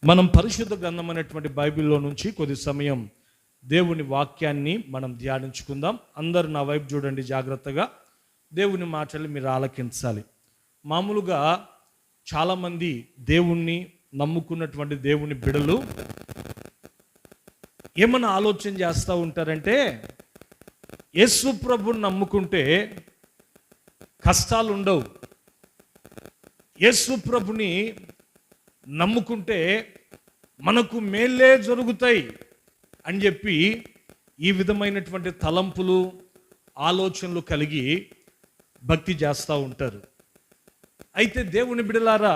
మనం పరిశుద్ధ గ్రంథం అనేటువంటి బైబిల్లో నుంచి కొద్ది సమయం దేవుని వాక్యాన్ని మనం ధ్యానించుకుందాం. అందరు నా వైపు చూడండి జాగ్రత్తగా. దేవుని మాటలు మీరు ఆలకించాలి. మామూలుగా చాలామంది దేవుణ్ణి నమ్ముకున్నటువంటి దేవుని బిడలు ఏమన్నా ఆలోచన చేస్తూ ఉంటారంటే, యేసు ప్రభుని నమ్ముకుంటే కష్టాలు ఉండవు, యేసు ప్రభుని నమ్ముకుంటే మనకు మేలే జరుగుతాయి అని చెప్పి ఈ విధమైనటువంటి తలంపులు ఆలోచనలు కలిగి భక్తి చేస్తూ ఉంటారు. అయితే దేవుని బిడలారా,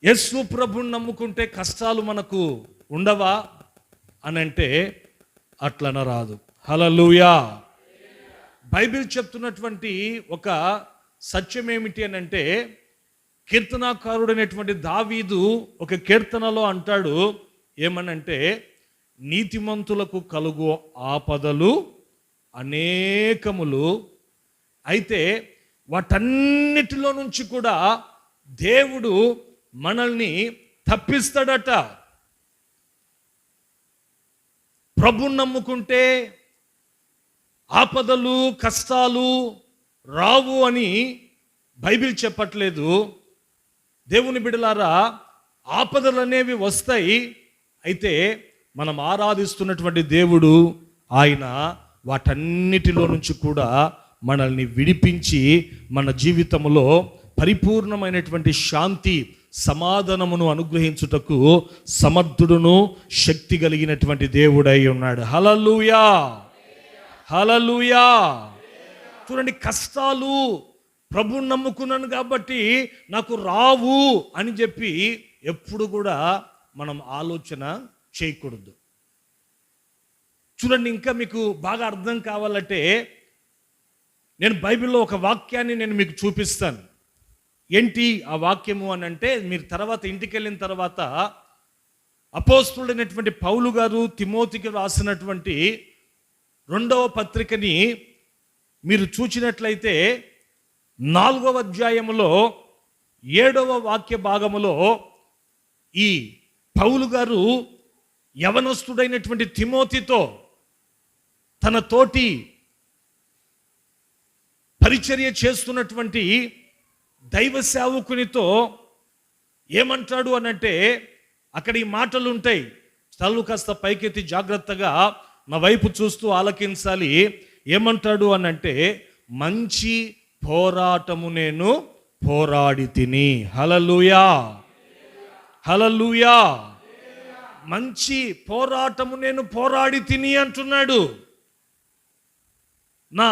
యేసు ప్రభుని నమ్ముకుంటే కష్టాలు మనకు ఉండవా అని అంటే అట్లన రాదు. హల్లెలూయా. బైబిల్ చెప్తున్నటువంటి ఒక సత్యం ఏమిటి అని అంటే, కీర్తనాకారుడైనటువంటి దావీదు ఒక కీర్తనలో అంటాడు ఏమనంటే, నీతిమంతులకు కలుగు ఆపదలు అనేకములు, అయితే వాటన్నిటిలో నుంచి కూడా దేవుడు మనల్ని తప్పిస్తాడట. ప్రభుని నమ్ముకుంటే ఆపదలు కష్టాలు రావు అని బైబిల్ చెప్పట్లేదు. దేవుని బిడలారా, ఆపదలు అనేవి వస్తాయి. అయితే మనం ఆరాధిస్తున్నటువంటి దేవుడు ఆయన వాటన్నిటిలో నుంచి కూడా మనల్ని విడిపించి మన జీవితంలో పరిపూర్ణమైనటువంటి శాంతి సమాధానమును అనుగ్రహించుటకు సమర్థుడును శక్తి కలిగినటువంటి దేవుడై ఉన్నాడు. హల్లెలూయా, హల్లెలూయా. చూడండి, కష్టాలు ప్రభువుని నమ్ముకున్నాను కాబట్టి నాకు రావు అని చెప్పి ఎప్పుడు కూడా మనం ఆలోచన చేయకూడదు. చూడండి, ఇంకా మీకు బాగా అర్థం కావాలంటే నేను బైబిల్లో ఒక వాక్యాన్ని నేను మీకు చూపిస్తాను. ఏంటి ఆ వాక్యము అని అంటే, మీరు తర్వాత ఇంటికి వెళ్ళిన తర్వాత అపోస్తలుడైనటువంటి పౌలు గారు తిమోతికి రాసినటువంటి 2వ పత్రికని మీరు చూచినట్లయితే 4వ అధ్యాయములో 7వ వాక్య భాగములో ఈ పౌలు గారు యవనస్తుడైనటువంటి తిమోతితో, తన తోటి పరిచర్య చేస్తున్నటువంటి దైవ సేవకునితో ఏమంటాడు అనంటే, అక్కడ ఈ మాటలు ఉంటాయి. తల్లు కాస్త పైకెత్తి జాగ్రత్తగా నా వైపు చూస్తూ ఆలకించాలి. ఏమంటాడు అనంటే, మంచి పోరాటము నేను పోరాడి తిని. హల్లెలూయా, హల్లెలూయా. మంచి పోరాటము నేను పోరాడి తిని అంటున్నాడు. నా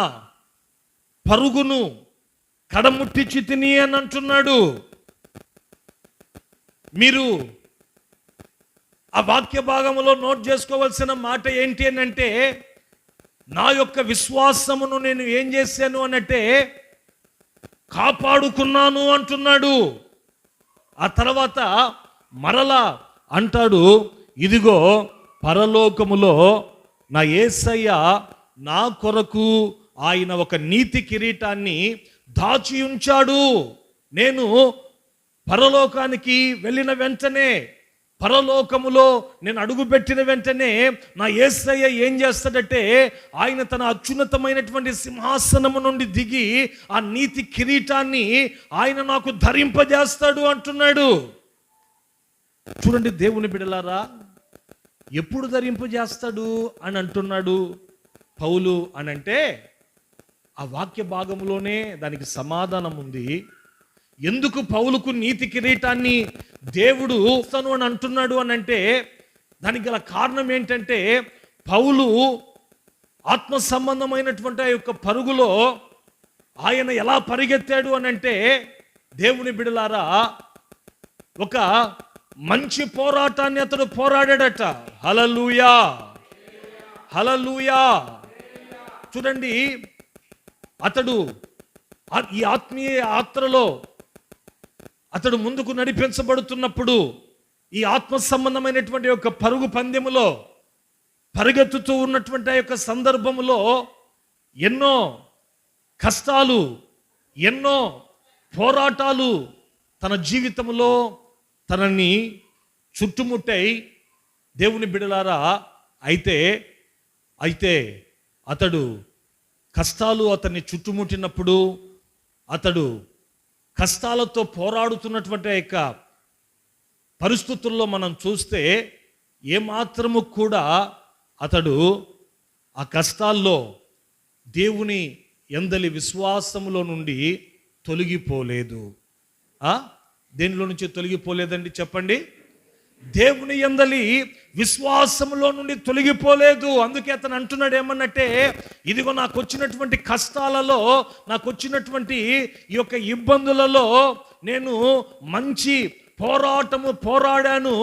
పరుగును కడముట్టించి తిని అని అంటున్నాడు. మీరు ఆ వాక్య భాగంలో నోట్ చేసుకోవాల్సిన మాట ఏంటి అని అంటే, నా యొక్క విశ్వాసమును నేను ఏం చేశాను అనంటే కాపాడుకున్నాను అంటున్నాడు. ఆ తర్వాత మరలా అంటాడు, ఇదిగో పరలోకములో నా యేసయ్య నా కొరకు ఆయన ఒక నీతి కిరీటాన్ని దాచి ఉంచాడు. నేను పరలోకానికి వెళ్ళిన వెంటనే, పరలోకములో నేను అడుగుపెట్టిన వెంటనే నా యేసయ్య ఏం చేస్తాడంటే, ఆయన తన అత్యున్నతమైనటువంటి సింహాసనము నుండి దిగి ఆ నీతి కిరీటాన్ని ఆయన నాకు ధరింపజేస్తాడు అంటున్నాడు. చూడండి దేవుని బిడలారా, ఎప్పుడు ధరింపజేస్తాడు అని అంటున్నాడు పౌలు అనంటే, ఆ వాక్య భాగంలోనే దానికి సమాధానం ఉంది. ఎందుకు పౌలుకు నీతి కిరీటాన్ని దేవుడు ఇస్తాను అని అంటున్నాడు అని అంటే, దానికి గల కారణం ఏంటంటే, పౌలు ఆత్మ సంబంధమైనటువంటి ఆ యొక్క పరుగులో ఆయన ఎలా పరిగెత్తాడు అని అంటే, దేవుని బిడలారా, ఒక మంచి పోరాటాన్ని అతడు పోరాడాడట. హల్లెలూయా, హల్లెలూయా. చూడండి, అతడు ఈ ఆత్మీయ యాత్రలో అతడు ముందుకు నడిపించబడుతున్నప్పుడు, ఈ ఆత్మ సంబంధమైనటువంటి యొక్క పరుగు పందెములో పరిగెత్తుతూ ఉన్నటువంటి ఆ యొక్క సందర్భంలో ఎన్నో కష్టాలు, ఎన్నో పోరాటాలు తన జీవితంలో తనని చుట్టుముట్టై దేవుని బిడలారా అయితే అతడు కష్టాలు అతన్ని చుట్టుముట్టినప్పుడు అతడు కష్టాలతో పోరాడుతున్నటువంటి యొక్క పరిస్థితుల్లో మనం చూస్తే ఏమాత్రము కూడా అతడు ఆ కష్టాల్లో దేవుని యందలి విశ్వాసములో నుండి తొలగిపోలేదు. దేనిలో నుంచి తొలగిపోలేదండి చెప్పండి? దేవుని యందలి విశ్వాసములో నుండి తొలగిపోలేదు. అందుకే అతను అంటున్నాడు ఏమన్నట్టే, ఇదిగో నాకు వచ్చినటువంటి కష్టాలలో, నాకు వచ్చినటువంటి ఈ యొక్క ఇబ్బందులలో నేను మంచి పోరాడాను.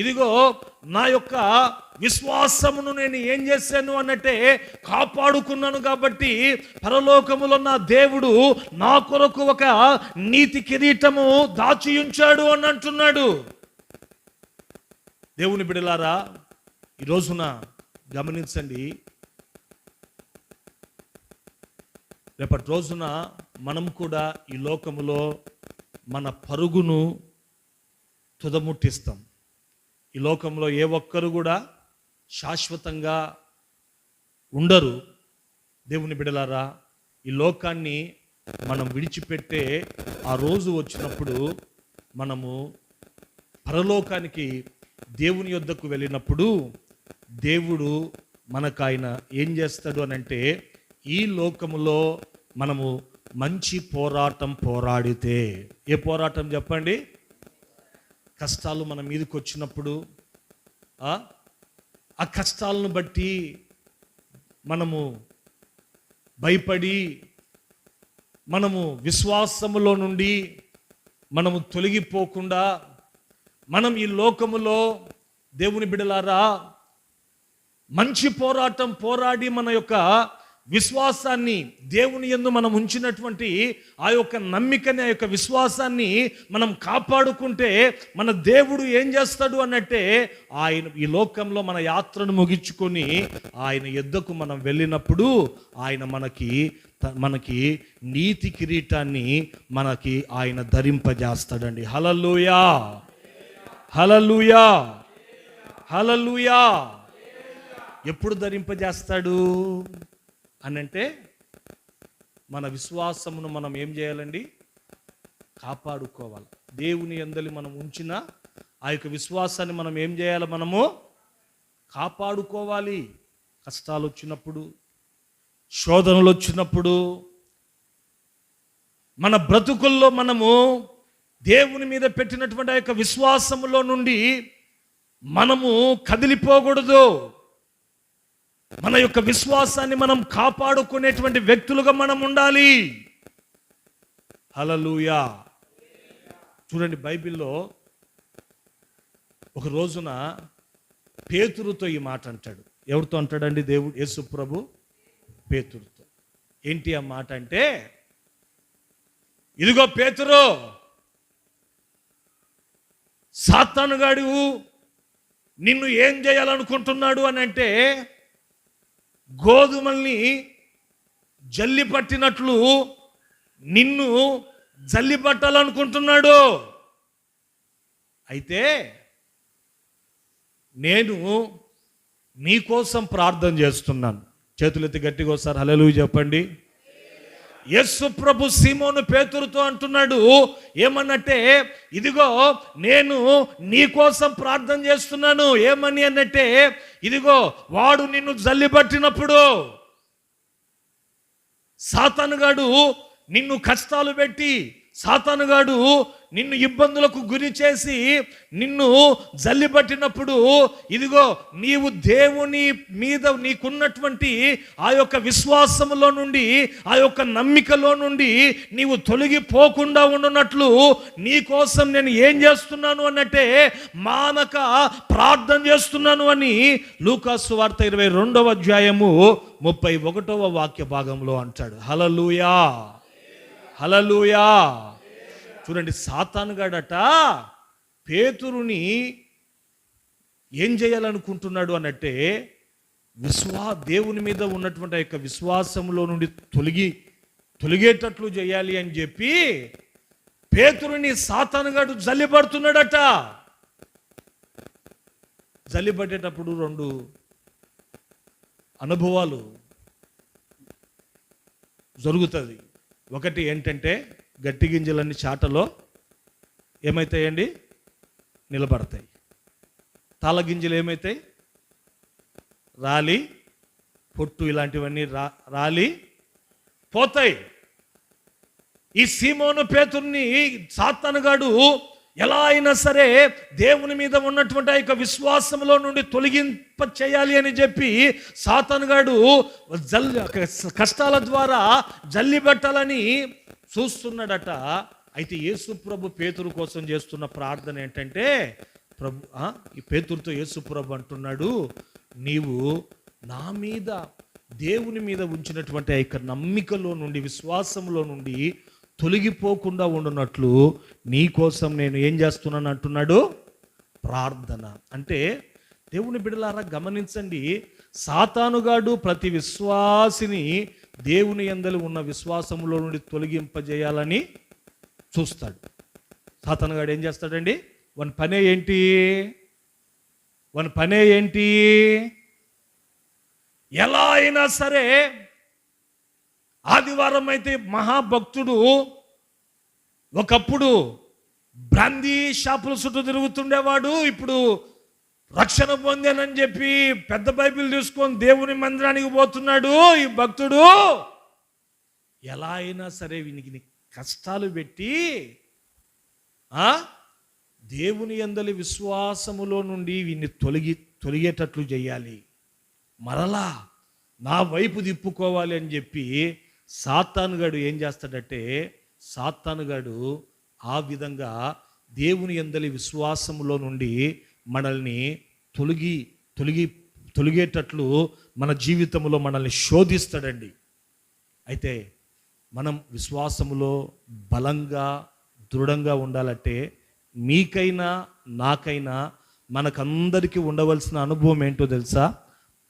ఇదిగో నా యొక్క విశ్వాసమును నేను ఏం చేశాను అన్నట్టే కాపాడుకున్నాను. కాబట్టి పరలోకములో నా దేవుడు నా కొరకు ఒక నీతి కిరీటము దాచి ఉంచాడు అని అంటున్నాడు. దేవుని బిడలారా, ఈ రోజున గమనించండి, రేపటి రోజున మనం కూడా ఈ లోకములో మన పరుగును తుదముట్టిస్తాం. ఈ లోకంలో ఏ ఒక్కరు కూడా శాశ్వతంగా ఉండరు. దేవుని బిడలారా, ఈ లోకాన్ని మనం విడిచిపెట్టే ఆ రోజు వచ్చినప్పుడు మనము పరలోకానికి దేవుని యొద్దకు వెళ్ళినప్పుడు దేవుడు మనకు ఆయన ఏం చేస్తాడు అని అంటే, ఈ లోకములో మనము మంచి పోరాటం పోరాడితే, ఏ పోరాటం చెప్పండి? కష్టాలు మన మీదకి వచ్చినప్పుడు ఆ కష్టాలను బట్టి మనము భయపడి మనము విశ్వాసములో నుండి మనము తొలగిపోకుండా మనం ఈ లోకములో దేవుని బిడలారా మంచి పోరాటం పోరాడి మన యొక్క విశ్వాసాన్ని దేవుని యందు మనం ఉంచినటువంటి ఆ యొక్క నమ్మికని, ఆ యొక్క విశ్వాసాన్ని మనం కాపాడుకుంటే మన దేవుడు ఏం చేస్తాడు అన్నట్టే, ఆయన ఈ లోకంలో మన యాత్రను ముగించుకొని ఆయన యొద్దకు మనం వెళ్ళినప్పుడు ఆయన మనకి నీతి కిరీటాన్ని మనకి ఆయన ధరింపజేస్తాడండి. హల్లెలూయా, హల్లెలూయా, హల్లెలూయా. ఎప్పుడు ధరింపజేస్తాడు అనంటే, మన విశ్వాసమును మనం ఏం చేయాలండి? కాపాడుకోవాలి. దేవుని యందలి మనం ఉంచిన ఆ యొక్క విశ్వాసాన్ని మనం ఏం చేయాలి? మనము కాపాడుకోవాలి. కష్టాలు వచ్చినప్పుడు, శోధనలు వచ్చినప్పుడు, మన బ్రతుకుల్లో మనము దేవుని మీద పెట్టినటువంటి ఆ యొక్క విశ్వాసములో నుండి మనము కదిలిపోకూడదు. మన యొక్క విశ్వాసాన్ని మనం కాపాడుకునేటువంటి వ్యక్తులుగా మనం ఉండాలి. హల్లెలూయా. చూడండి, బైబిల్లో ఒక రోజున పేతురుతో ఈ మాట అంటాడు. ఎవరితో అంటాడండి? దేవుడు యేసు ప్రభు పేతురుతో. ఏంటి ఆ మాట అంటే, ఇదిగో పేతురు, సాతానుగాడు నిన్ను ఏం చేయాలనుకుంటున్నాడు అని అంటే, గోధుమల్ని జల్లి పట్టినట్లు నిన్ను జల్లి పట్టాలనుకుంటున్నాడు. అయితే నేను నీకోసం ప్రార్థన చేస్తున్నాను. చేతులెత్తి గట్టిగా ఒకసారి హల్లెలూయా చెప్పండి. యేసు ప్రభు సీమోను పేతురుతో అంటున్నాడు ఏమన్నట్టే, ఇదిగో నేను నీ కోసం ప్రార్థన చేస్తున్నాను. ఏమని అన్నట్టే, ఇదిగో వాడు నిన్ను జల్లిపట్టినప్పుడు, సాతానుగాడు నిన్ను కష్టాలు పెట్టి, సాతానుగాడు నిన్ను ఇబ్బందులకు గురి చేసి నిన్ను జల్లిపట్టినప్పుడు, ఇదిగో నీవు దేవుని మీద నీకున్నటువంటి ఆ యొక్క విశ్వాసములో నుండి, ఆ యొక్క నమ్మికలో నుండి నీవు తొలగిపోకుండా ఉండునట్లు నీ కోసం నేను ఏం చేస్తున్నాను అన్నట్టే మానక ప్రార్థన చేస్తున్నాను అని లూకాసు సువార్త 22వ అధ్యాయము 31వ వాక్య భాగంలో అంటాడు. హల్లెలూయా, హల్లెలూయా. చూడండి, సాతానుగాడట పేతురుని ఏం చేయాలనుకుంటున్నాడు అన్నట్టే, దేవుని మీద ఉన్నటువంటి ఆ యొక్క విశ్వాసంలో నుండి తొలగేటట్లు చేయాలి అని చెప్పి పేతురుని సాతానుగాడు జల్లిపడుతున్నాడట. జల్లిపట్టేటప్పుడు 2 అనుభవాలు జరుగుతుంది. ఒకటి ఏంటంటే గట్టి గింజలన్నీ చాటలో ఏమవుతాయండి? నిలబడతాయి. తాళ గింజలు ఏమవుతాయి? రాలి, పొట్టు ఇలాంటివన్నీ రాలి పోతాయి. ఈ సీమోను పేతుర్ని సాతానుగాడు ఎలా అయినా సరే దేవుని మీద ఉన్నటువంటి ఆ యొక్క విశ్వాసంలో నుండి తొలగింప చేయాలి అని చెప్పి సాతానుగాడు కష్టాల ద్వారా జల్లిబట్టాలని చూస్తున్నాడట. అయితే యేసు ప్రభు పేతురు కోసం చేస్తున్న ప్రార్థన ఏంటంటే, ఈ పేతురుతో యేసు ప్రభు అంటున్నాడు, నీవు నా మీద దేవుని మీద ఉంచినటువంటి ఆ యొక్క నమ్మికలో నుండి, విశ్వాసంలో నుండి తొలగిపోకుండా ఉండునట్లు నీ కోసం నేను ఏం చేస్తున్నాను అంటున్నాడు, ప్రార్థన. అంటే దేవుని బిడ్డలారా గమనించండి, సాతానుగాడు ప్రతి విశ్వాసిని దేవుని యందలి ఉన్న విశ్వాసంలో నుండి తొలగింపజేయాలని చూస్తాడు. సాతానుగాడు ఏం చేస్తాడండి? వాని పనే ఏంటి? ఎలా అయినా సరే, ఆదివారం అయితే మహాభక్తుడు ఒకప్పుడు బ్రాందీ షాపుల చుట్టూ తిరుగుతుండేవాడు. ఇప్పుడు రక్షణ పొందానని చెప్పి పెద్ద బైబిల్ తీసుకొని దేవుని మందిరానికి పోతున్నాడు. ఈ భక్తుడు ఎలా అయినా సరే వీనికి కష్టాలు పెట్టి దేవుని యందలి విశ్వాసములో నుండి వీన్ని తొలగేటట్లు చేయాలి, మరలా నా వైపు తిప్పుకోవాలి అని చెప్పి సాతానుగాడు ఏం చేస్తాడంటే, సాతానుగాడు ఆ విధంగా దేవుని యందలి విశ్వాసములో నుండి మనల్ని తొలగేటట్లు మన జీవితంలో మనల్ని శోధిస్తాడండి. అయితే మనం విశ్వాసములో బలంగా దృఢంగా ఉండాలంటే మీకైనా నాకైనా మనకందరికీ ఉండవలసిన అనుభవం ఏంటో తెలుసా?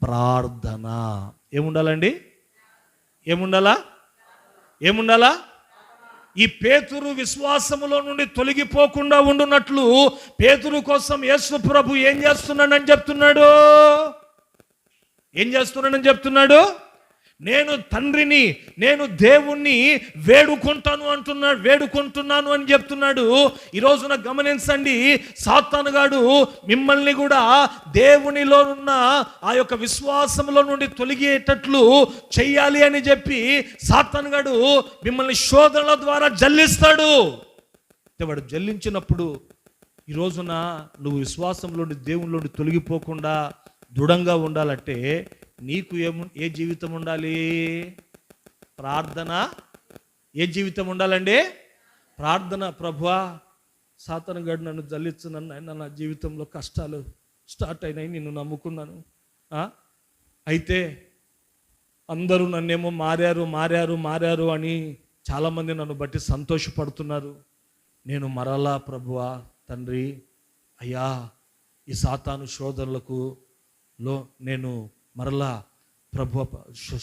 ప్రార్థన. ఏముండాలండి? ఏముండాలా? ఈ పేతురు విశ్వాసములో నుండి తొలగిపోకుండా ఉండునట్లు పేతురు కోసం యేసు ప్రభు ఏం చేస్తున్నాడని చెప్తున్నాడు? నేను తండ్రిని, నేను దేవుణ్ణి వేడుకుంటున్నాను అని చెప్తున్నాడు. ఈ రోజున గమనించండి, సాతానుగాడు మిమ్మల్ని కూడా దేవునిలో ఉన్న ఆ యొక్క విశ్వాసంలో నుండి తొలగేటట్లు చెయ్యాలి అని చెప్పి సాతానుగాడు మిమ్మల్ని శోధనల ద్వారా జల్లిస్తాడు. వాడు జల్లించినప్పుడు ఈ రోజున నువ్వు విశ్వాసంలో దేవునిలో తొలగిపోకుండా దృఢంగా ఉండాలంటే నీకు ఏ జీవితం ఉండాలి? ప్రార్థన. ఏ జీవితం ఉండాలండి? ప్రార్థన. ప్రభువా, సాతానుగాడు నన్ను జల్లించున్నాను, నా జీవితంలో కష్టాలు స్టార్ట్ అయినాయి, నిన్ను నమ్ముకున్నాను. అయితే అందరూ నన్నేమో మారారు అని చాలామంది నన్ను బట్టి సంతోషపడుతున్నారు. నేను మరలా ప్రభువా తండ్రి, అయ్యా, ఈ సాతాను శోధనలకు నేను మరలా ప్రభు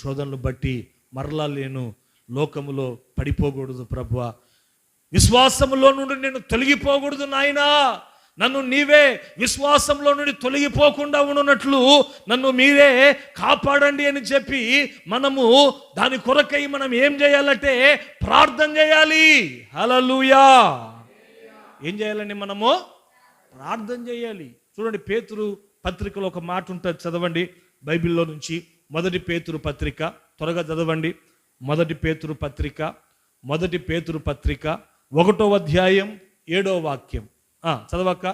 శోధనలు బట్టి మరలా నేను లోకములో పడిపోకూడదు ప్రభువా, విశ్వాసములో నుండి నేను తొలగిపోకూడదు నాయనా, నన్ను నీవే విశ్వాసంలో నుండి తొలగిపోకుండా ఉన్నట్లు నన్ను మీరే కాపాడండి అని చెప్పి మనము దాని కొరకై మనం ఏం చేయాలంటే ప్రార్థన చేయాలి. హల్లెలూయా. ఏం చేయాలండి? మనము ప్రార్థన చేయాలి. చూడండి, పేతురు పత్రికలో ఒక మాట ఉంటుంది, చదవండి బైబిల్లో నుంచి. 1 పేతురు పత్రిక, త్వరగా చదవండి. 1 పేతురు పత్రిక 1వ అధ్యాయం 7వ వాక్యం. చదవక్క.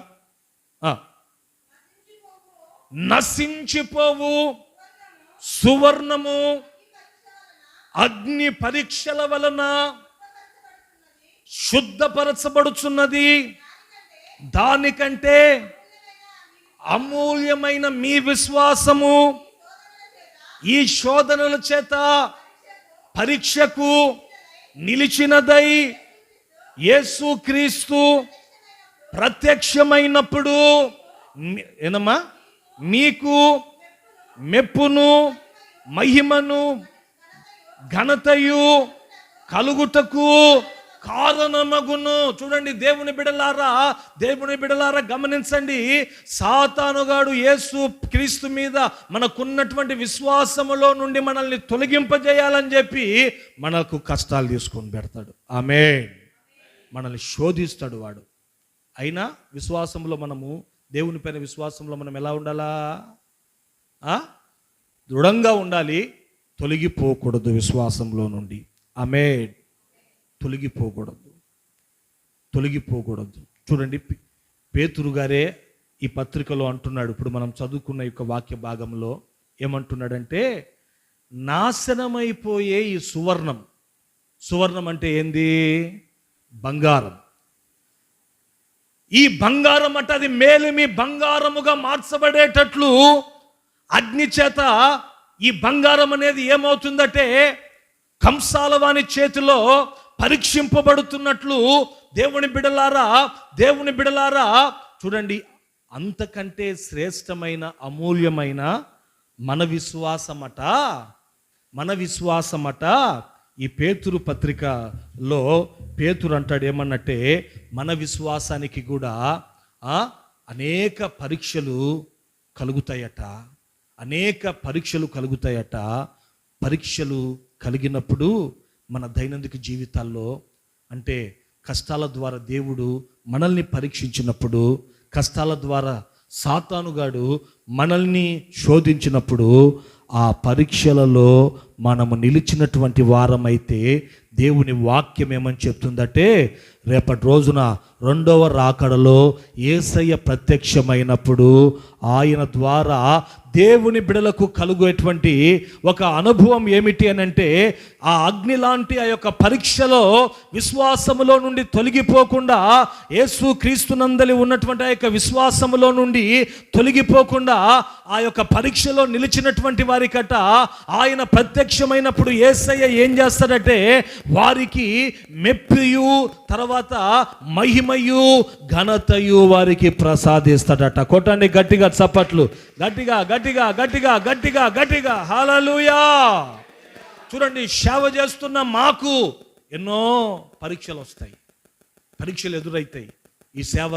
నశించిపోవు సువర్ణము అగ్ని పరీక్షల వలన శుద్ధపరచబడుచున్నది, దానికంటే అమూల్యమైన మీ విశ్వాసము ఈ శోధనల చేత పరీక్షకు నిలిచినదై యేసుక్రీస్తు ప్రత్యక్షమైనప్పుడు ఏనమ్మా మీకు మెప్పును మహిమను ఘనతయు కలుగుటకు కారణమగును. చూడండి దేవుని బిడలారా గమనించండి. సాతానుగాడు యేసు క్రీస్తు మీద మనకున్నటువంటి విశ్వాసములో నుండి మనల్ని తొలగింపజేయాలని చెప్పి మనకు కష్టాలు తీసుకొని పెడతాడు. ఆమేన్. మనల్ని శోధిస్తాడు వాడు. అయినా విశ్వాసంలో మనము, దేవుని పైన విశ్వాసంలో మనం ఎలా ఉండాలా? దృఢంగా ఉండాలి. తొలగిపోకూడదు విశ్వాసంలో నుండి. ఆమేన్. తొలగిపోకూడదు. చూడండి, పేతురు గారే ఈ పత్రికలో అంటున్నాడు. ఇప్పుడు మనం చదువుకున్న యొక్క వాక్య భాగంలో ఏమంటున్నాడంటే, నాశనమైపోయే ఈ సువర్ణం అంటే ఏంది? బంగారం. ఈ బంగారం అంటే అది మేలిమి బంగారముగా మార్చబడేటట్లు అగ్ని చేత ఈ బంగారం అనేది ఏమవుతుందంటే కంసాల వాని చేతిలో పరీక్షింపబడుతున్నట్లు దేవుని బిడలారా చూడండి, అంతకంటే శ్రేష్టమైన అమూల్యమైన మన విశ్వాసమట ఈ పేతురు పత్రికలో పేతురు అంటాడు ఏమన్నట్టే, మన విశ్వాసానికి కూడా అనేక పరీక్షలు కలుగుతాయట. పరీక్షలు కలిగినప్పుడు మన దైనందిక జీవితాల్లో, అంటే కష్టాల ద్వారా దేవుడు మనల్ని పరీక్షించినప్పుడు, కష్టాల ద్వారా సాతానుగాడు మనల్ని శోధించినప్పుడు, ఆ పరీక్షలలో మనము నిలిచినటువంటి వారమైతే దేవుని వాక్యం ఏమని చెప్తుందంటే, రేపటి రోజున రెండవ రాకడలో యేసయ్య ప్రత్యక్షమైనప్పుడు ఆయన ద్వారా దేవుని బిడలకు కలుగేటువంటి ఒక అనుభవం ఏమిటి అని అంటే, ఆ అగ్ని లాంటి ఆ యొక్క పరీక్షలో విశ్వాసములో నుండి తొలగిపోకుండా, యేసు క్రీస్తునందలి ఉన్నటువంటి ఆ యొక్క విశ్వాసములో నుండి తొలగిపోకుండా ఆ యొక్క పరీక్షలో నిలిచినటువంటి వారికట ఆయన ప్రత్యక్షమైనప్పుడు యేసయ్య ఏం చేస్తాడంటే, వారికి మెప్పియు తర్వాత మహిమయు ఘనతయు వారికి ప్రసాదిస్తాడట. కొట్టండి గట్టిగా చప్పట్లు, గట్టిగా హల్లెలూయా. చూడండి, సేవ చేస్తున్న మాకు ఎన్నో పరీక్షలు వస్తాయి, పరీక్షలు ఎదురైతాయి. ఈ సేవ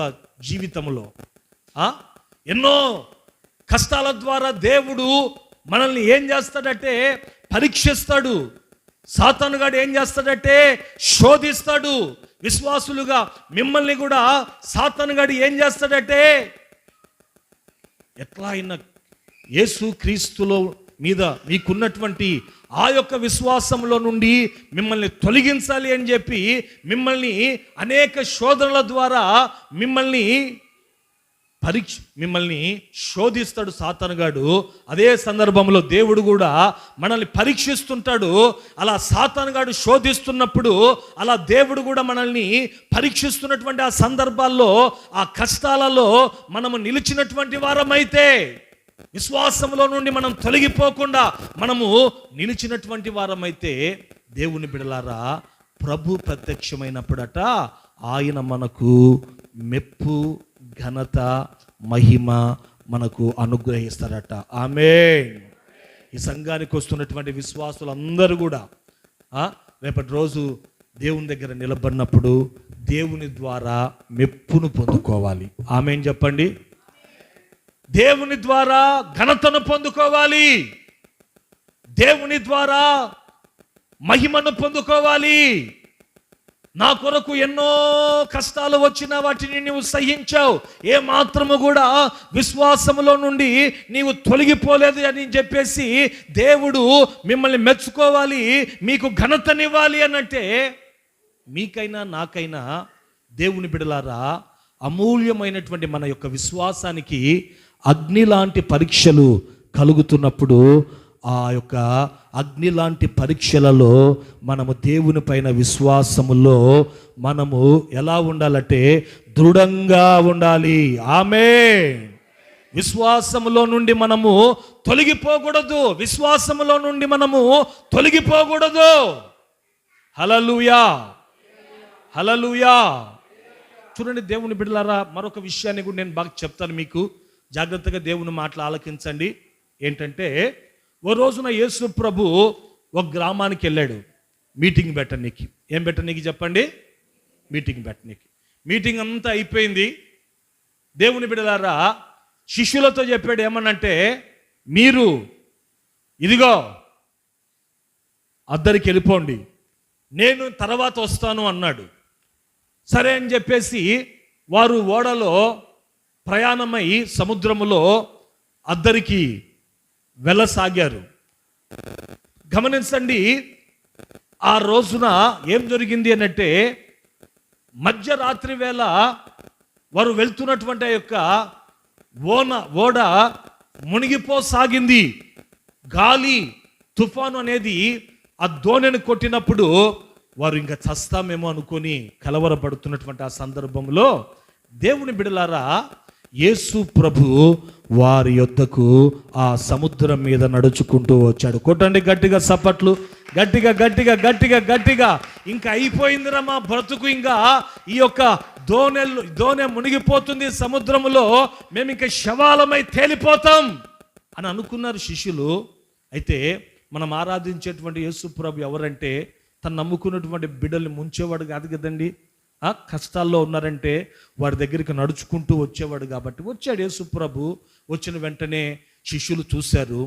జీవితంలో ఎన్నో కష్టాల ద్వారా దేవుడు మనల్ని ఏం చేస్తాడంటే పరీక్షిస్తాడు. సాతానుగాడు ఏం చేస్తాడంటే శోధిస్తాడు. విశ్వాసులుగా మిమ్మల్ని కూడా సాతానుగాడు ఏం చేస్తాడంటే, ఎట్లా అయినా యేసు క్రీస్తులో మీద మీకున్నటువంటి ఆ యొక్క విశ్వాసంలో నుండి మిమ్మల్ని తొలగించాలి అని చెప్పి మిమ్మల్ని అనేక శోధనల ద్వారా మిమ్మల్ని శోధిస్తాడు సాతానుగాడు. అదే సందర్భంలో దేవుడు కూడా మనల్ని పరీక్షిస్తుంటాడు. అలా సాతానుగాడు శోధిస్తున్నప్పుడు, అలా దేవుడు కూడా మనల్ని పరీక్షిస్తున్నటువంటి ఆ సందర్భాల్లో, ఆ కష్టాలలో మనము నిలిచినటువంటి వారమైతే, విశ్వాసంలో నుండి మనం తొలగిపోకుండా మనము నిలిచినటువంటి వారమైతే, దేవుని బిడలారా, ప్రభు ప్రత్యక్షమైనప్పుడట ఆయన మనకు మెప్పు, ఘనత, మహిమ మనకు అనుగ్రహిస్తారట. ఆమేన్. ఈ సంఘానికి వస్తున్నటువంటి విశ్వాసులందరూ కూడా రేపటి రోజు దేవుని దగ్గర నిలబడినప్పుడు దేవుని ద్వారా మెప్పును పొందుకోవాలి. ఆమేన్ చెప్పండి. దేవుని ద్వారా ఘనతను పొందుకోవాలి, దేవుని ద్వారా మహిమను పొందుకోవాలి. నా కొరకు ఎన్నో కష్టాలు వచ్చినా వాటిని నీవు సహించావు, ఏ మాత్రము కూడా విశ్వాసములో నుండి నీవు తొలగిపోలేదు అని చెప్పేసి దేవుడు మిమ్మల్ని మెచ్చుకోవాలి, మీకు ఘనతనివ్వాలి అనంటే, మీకైనా నాకైనా దేవుని బిడలారా, అమూల్యమైనటువంటి మన యొక్క విశ్వాసానికి అగ్ని లాంటి పరీక్షలు కలుగుతున్నప్పుడు, ఆ యొక్క అగ్ని లాంటి పరీక్షలలో మనము దేవుని పైన విశ్వాసములో మనము ఎలా ఉండాలంటే దృఢంగా ఉండాలి. ఆమేన్. విశ్వాసములో నుండి మనము తొలగిపోకూడదు, విశ్వాసములో నుండి మనము తొలగిపోకూడదు. హల్లెలూయా, హల్లెలూయా. చూడండి దేవుని బిడ్డలారా, మరొక విషయాన్ని కూడా నేను బాగా చెప్తాను మీకు. జాగ్రత్తగా దేవుని మాటలు ఆలకించండి. ఏంటంటే, ఓ రోజున యేసు ప్రభు ఒక గ్రామానికి వెళ్ళాడు మీటింగ్ పెట్టనీకి. ఏం పెట్టనీకి చెప్పండి? మీటింగ్ పెట్టనీకి. మీటింగ్ అంతా అయిపోయింది. దేవుని బిడ్డలారా, శిష్యులతో చెప్పాడు ఏమనంటే, మీరు ఇదిగో అద్దరికి వెళ్ళిపోండి, నేను తర్వాత వస్తాను అన్నాడు. సరే అని చెప్పేసి వారు ఓడలో ప్రయాణమై సముద్రములో అద్దరికి వెళ్ళసాగారు. గమనించండి, ఆ రోజున ఏం జరిగింది అనంటే, మధ్యరాత్రి వేళ వారు వెళ్తున్నటువంటి ఆ యొక్క ఓడ మునిగిపోసాగింది. గాలి తుఫాను అనేది ఆ దోణిని కొట్టినప్పుడు వారు ఇంకా చస్తామేమో అనుకొని కలవరపడుతున్నటువంటి ఆ సందర్భంలో దేవుని బిడలారా, యేసు ప్రభు వారి యొద్దకు ఆ సముద్రం మీద నడుచుకుంటూ వచ్చాడు. కొట్టండి గట్టిగా చప్పట్లు, గట్టిగా గట్టిగా గట్టిగా గట్టిగా. ఇంకా అయిపోయిందిరా మా బ్రతుకు, ఇంకా ఈ యొక్క దోణె మునిగిపోతుంది సముద్రములో, మేము ఇంకా శవాలమై తేలిపోతాం అని అనుకున్నారు శిష్యులు. అయితే మనం ఆరాధించేటువంటి యేసు ప్రభు ఎవరంటే, తను నమ్ముకున్నటువంటి బిడ్డల్ని ముంచేవాడు కాదు కదండి. కష్టాల్లో ఉన్నారంటే వారి దగ్గరికి నడుచుకుంటూ వచ్చేవాడు. కాబట్టి వచ్చాడు యేసు ప్రభు. వచ్చిన వెంటనే శిష్యులు చూశారు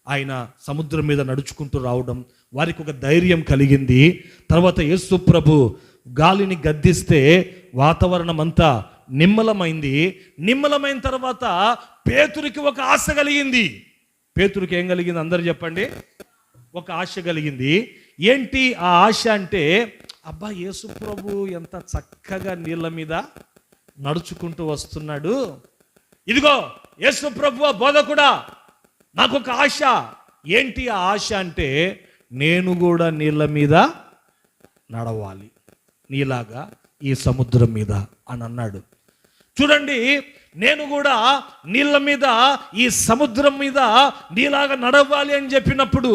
ఆయన సముద్రం మీద నడుచుకుంటూ రావడం, వారికి ఒక ధైర్యం కలిగింది. తర్వాత యేసు ప్రభు గాలిని గద్దిస్తే వాతావరణం అంతా నిమ్మలమైంది. నిమ్మలమైన తర్వాత పేతురికి ఒక ఆశ కలిగింది. పేతురికి ఏం కలిగింది అందరు చెప్పండి? ఒక ఆశ కలిగింది. ఏంటి ఆ ఆశ అంటే, అబ్బా యేసు ప్రభు ఎంత చక్కగా నీళ్ళ మీద నడుచుకుంటూ వస్తున్నాడు, ఇదిగో యేసు ప్రభు బోధకుడా, నాకు ఒక ఆశ. ఏంటి ఆ ఆశ అంటే, నేను కూడా నీళ్ళ మీద నడవాలి నీలాగా ఈ సముద్రం మీద అని అన్నాడు. చూడండి, నేను కూడా నీళ్ళ మీద ఈ సముద్రం మీద నీలాగా నడవాలి అని చెప్పినప్పుడు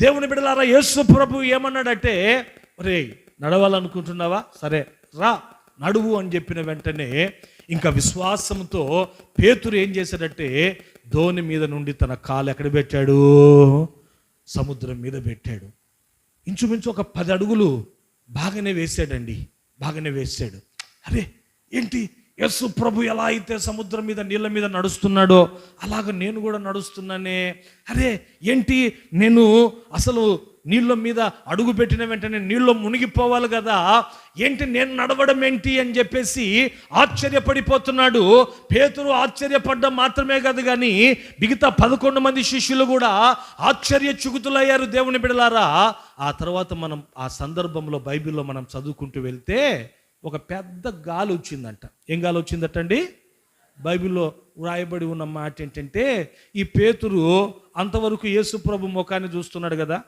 దేవుని బిడ్డలారా, యేసు ప్రభు ఏమన్నాడంటే, రే నడవాలనుకుంటున్నావా, సరే రా నడువు అని చెప్పిన వెంటనే ఇంకా విశ్వాసంతో పేతురు ఏం చేశాడంటే, దోణి మీద నుండి తన కాలు ఎక్కడ పెట్టాడు? సముద్రం మీద పెట్టాడు. ఇంచుమించు ఒక 10 అడుగులు బాగానే వేసాడండి, బాగానే వేసాడు. అరే ఏంటి, యేసు ప్రభు ఎలా అయితే సముద్రం మీద నీళ్ళ మీద నడుస్తున్నాడో అలాగ నేను కూడా నడుస్తున్నానే. అరే ఏంటి, నేను అసలు నీళ్ళ మీద అడుగు పెట్టిన వెంటనే నీళ్ళు మునిగిపోవాలి కదా, ఏంటి నేను నడవడం ఏంటి అని చెప్పేసి ఆశ్చర్యపడిపోతున్నాడు. పేతురు ఆశ్చర్యపడ్డం మాత్రమే కాదు కానీ మిగతా 11 మంది శిష్యులు కూడా ఆశ్చర్యచకితులయ్యారు. దేవుని బిడలారా, ఆ తర్వాత మనం ఆ సందర్భంలో బైబిల్లో మనం చదువుకుంటూ వెళ్తే ఒక పెద్ద గాలి వచ్చిందంట. ఏం గాలి వచ్చిందట అండి? బైబిల్లో వ్రాయబడి ఉన్న మాట ఏంటంటే, ఈ పేతురు అంతవరకు యేసు ప్రభు ముఖాన్ని చూస్తున్నాడు కదా.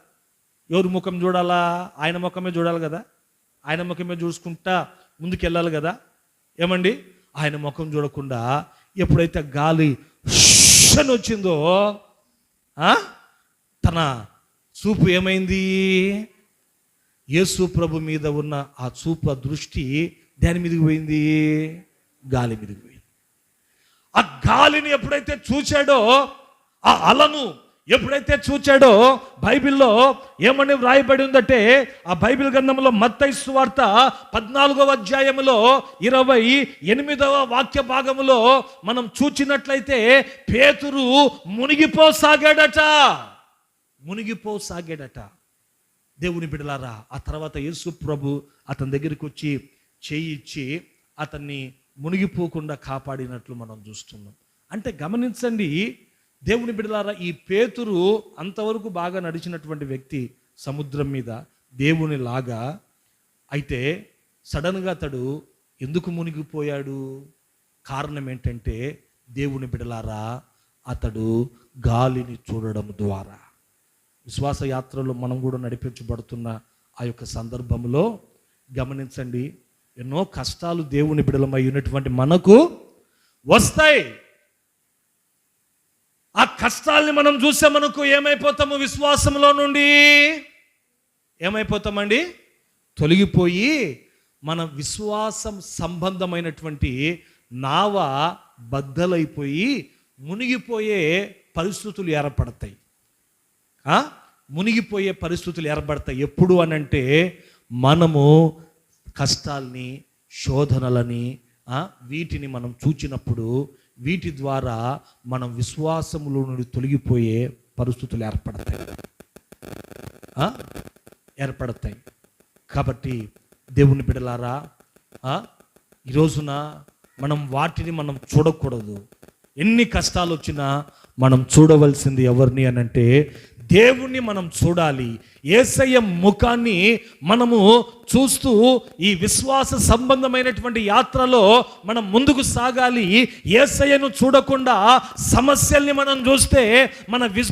ఎవరి ముఖం చూడాలా? ఆయన ముఖమే చూడాలి కదా. ఆయన ముఖమే చూసుకుంటా ముందుకెళ్ళాలి కదా. ఏమండి, ఆయన ముఖం చూడకుండా ఎప్పుడైతే గాలి అని వచ్చిందో తన చూపు ఏమైంది? యేసు ప్రభు మీద ఉన్న ఆ చూపు, దృష్టి దాని మీదకి పోయింది, గాలి మీదకి పోయింది. ఆ గాలిని ఎప్పుడైతే చూచాడో, ఆ అలను ఎప్పుడైతే చూచాడో, బైబిల్లో ఏమని వ్రాయబడి ఉందంటే, ఆ బైబిల్ గ్రంథంలో మత్తయి సువార్త 14వ అధ్యాయములో 28వ వాక్య భాగములో మనం చూచినట్లయితే పేతురు మునిగిపోసాగాడట. దేవుని బిడ్డలారా, ఆ తర్వాత యేసు ప్రభు అతని దగ్గరికి వచ్చి చేయి ఇచ్చి అతన్ని మునిగిపోకుండా కాపాడినట్లు మనం చూస్తున్నాం. అంటే గమనించండి దేవుని బిడ్డలారా, ఈ పేతురు అంతవరకు బాగా నడిచినటువంటి వ్యక్తి సముద్రం మీద దేవుని లాగా. అయితే సడన్గా అతడు ఎందుకు మునిగిపోయాడు? కారణం ఏంటంటే, దేవుని బిడ్డలారా, అతడు గాలిని చూడడం ద్వారా. విశ్వాస యాత్రలో మనం కూడా నడిపించబడుతున్న ఆ యొక్క సందర్భంలో గమనించండి, ఎన్నో కష్టాలు దేవుని బిడ్డలమై ఉన్నటువంటి మనకు వస్తాయి. ఆ కష్టాల్ని మనం చూసే మనకు ఏమైపోతాము? విశ్వాసంలో నుండి ఏమైపోతామండి? తొలగిపోయి మన విశ్వాసం సంబంధమైనటువంటి నావ బద్దలైపోయి మునిగిపోయే పరిస్థితులు ఏర్పడతాయి. మునిగిపోయే పరిస్థితులు ఏర్పడతాయి. ఎప్పుడు అనంటే, మనము కష్టాల్ని శోధనలని వీటిని మనం చూచినప్పుడు వీటి ద్వారా మనం విశ్వాసములో నుండి తొలగిపోయే పరిస్థితులు ఏర్పడతాయి. కాబట్టి దేవుని బిడ్డలారా, ఈ రోజున మనం వాటిని మనం చూడకూడదు. ఎన్ని కష్టాలు వచ్చినా మనం చూడవలసింది ఎవరిని అనంటే దేవుణ్ణి మనం చూడాలి. యేసయ్య ముఖాన్ని మనము చూస్తూ ఈ విశ్వాస సంబంధమైనటువంటి యాత్రలో మనం ముందుకు సాగాలి. యేసయ్యను చూడకుండా సమస్యల్ని మనం చూస్తే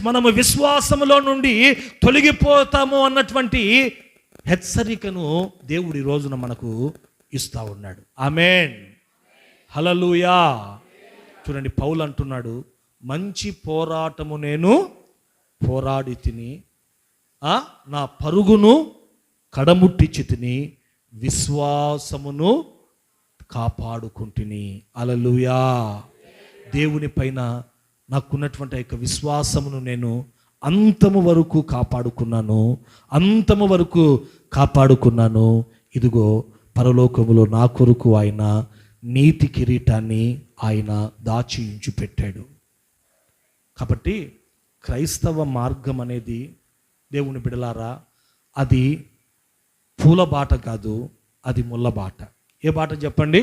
మనము విశ్వాసములో నుండి తొలగిపోతాము అన్నటువంటి హెచ్చరికను దేవుడి రోజున మనకు ఇస్తా ఉన్నాడు. ఆమేన్, హల్లెలూయా. చూడండి, పౌలు అంటున్నాడు, మంచి పోరాటము నేను పోరాడి తిని, నా పరుగును కడముట్టించి తిని, విశ్వాసమును కాపాడుకుంటుని. హల్లెలూయా. దేవుని పైన నాకున్నటువంటి యొక్క విశ్వాసమును నేను అంతము వరకు కాపాడుకున్నాను. ఇదిగో పరలోకములో నా కొరకు ఆయన నీతి కిరీటాన్ని ఆయన దాచి ఉంచి పెట్టాడు. కాబట్టి క్రైస్తవ మార్గం అనేది దేవుని బిడలారా, అది పూల బాట కాదు, అది ముళ్ళ బాట. ఏ బాట చెప్పండి?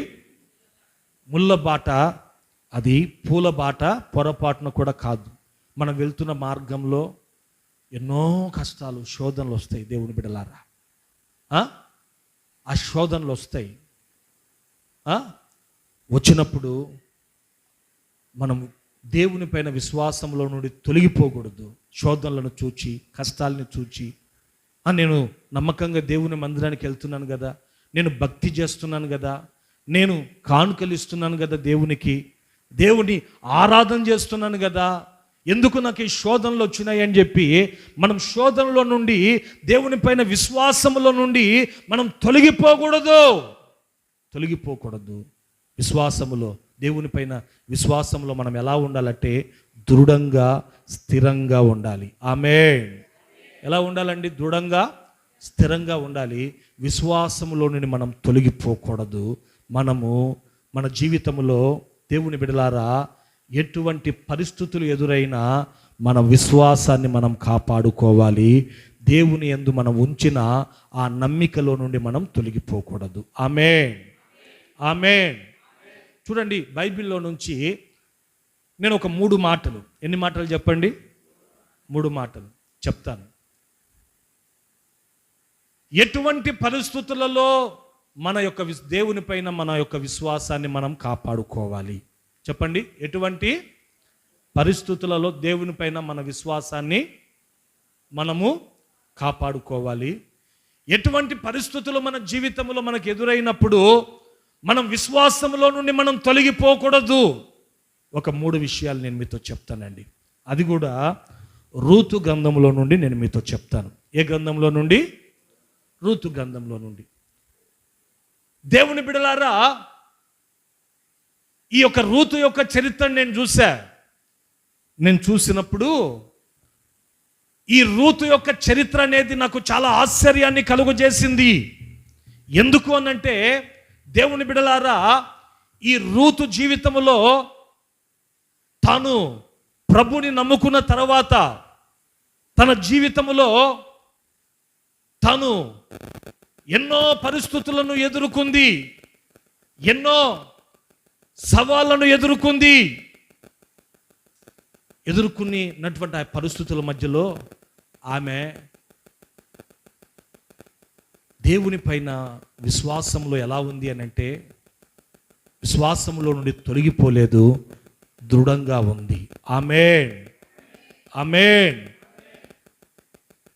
ముళ్ళ బాట. అది పూల బాట పొరపాటున కూడా కాదు. మనం వెళ్తున్న మార్గంలో ఎన్నో కష్టాలు, శోధనలు వస్తాయి. దేవుని బిడలారా, ఆ శోధనలు వస్తాయి. వచ్చినప్పుడు మనం దేవుని పైన విశ్వాసంలో నుండి తొలగిపోకూడదు. శోధనలను చూచి, కష్టాలను చూచి, నేను నమ్మకంగా దేవుని మందిరానికి వెళ్తున్నాను కదా, నేను భక్తి చేస్తున్నాను కదా, నేను కానుకలు ఇస్తున్నాను కదా, దేవుని ఆరాధన చేస్తున్నాను కదా, ఎందుకు నాకు ఈ శోధనలు వచ్చినాయి అని చెప్పి మనం శోధనలో నుండి, దేవుని పైన విశ్వాసంలో నుండి మనం తొలగిపోకూడదు. విశ్వాసములో, దేవుని పైన విశ్వాసంలో మనం ఎలా ఉండాలంటే దృఢంగా, స్థిరంగా ఉండాలి. ఆమేన్. ఎలా ఉండాలండి? దృఢంగా, స్థిరంగా ఉండాలి. విశ్వాసములో నుండి మనం తొలగిపోకూడదు. మన జీవితంలో దేవుని బిడలారా, ఎటువంటి పరిస్థితులు ఎదురైనా మన విశ్వాసాన్ని మనం కాపాడుకోవాలి. దేవుని యందు మనం ఉంచిన ఆ నమ్మికలో నుండి మనం తొలగిపోకూడదు. ఆమేన్, ఆమేన్. చూడండి, బైబిల్లో నుంచి నేను ఒక 3 మాటలు, ఎన్ని మాటలు చెప్పండి? 3 మాటలు చెప్తాను. ఎటువంటి పరిస్థితులలో మన యొక్క దేవుని పైన మన యొక్క విశ్వాసాన్ని మనం కాపాడుకోవాలి? చెప్పండి. ఎటువంటి పరిస్థితులలో దేవుని పైన మన విశ్వాసాన్ని మనము కాపాడుకోవాలి? ఎటువంటి పరిస్థితులు మన జీవితంలో మనకు ఎదురైనప్పుడు మనం విశ్వాసంలో నుండి మనం తొలగిపోకూడదు? ఒక 3 విషయాలు నేను మీతో చెప్తానండి. అది కూడా రూతు గ్రంథంలో నుండి నేను మీతో చెప్తాను. ఏ గ్రంథంలో నుండి? రూతు గ్రంథంలో నుండి. దేవుని బిడలారా, ఈ యొక్క రూతు యొక్క చరిత్రను నేను చూసినప్పుడు ఈ రూతు యొక్క చరిత్ర అనేది నాకు చాలా ఆశ్చర్యాన్ని కలుగజేసింది. ఎందుకు అనంటే, దేవుని బిడలారా, ఈ రూతు జీవితంలో తాను ప్రభుని నమ్ముకున్న తర్వాత తన జీవితంలో తాను ఎన్నో పరిస్థితులను ఎదుర్కొంది, ఎన్నో సవాళ్ళను ఎదుర్కొన్నటువంటి ఆ పరిస్థితుల మధ్యలో ఆమె దేవుని పైన విశ్వాసంలో ఎలా ఉంది అని అంటే, విశ్వాసంలో నుండి తొలగిపోలేదు, దృఢంగా ఉంది. ఆమేన్, ఆమేన్.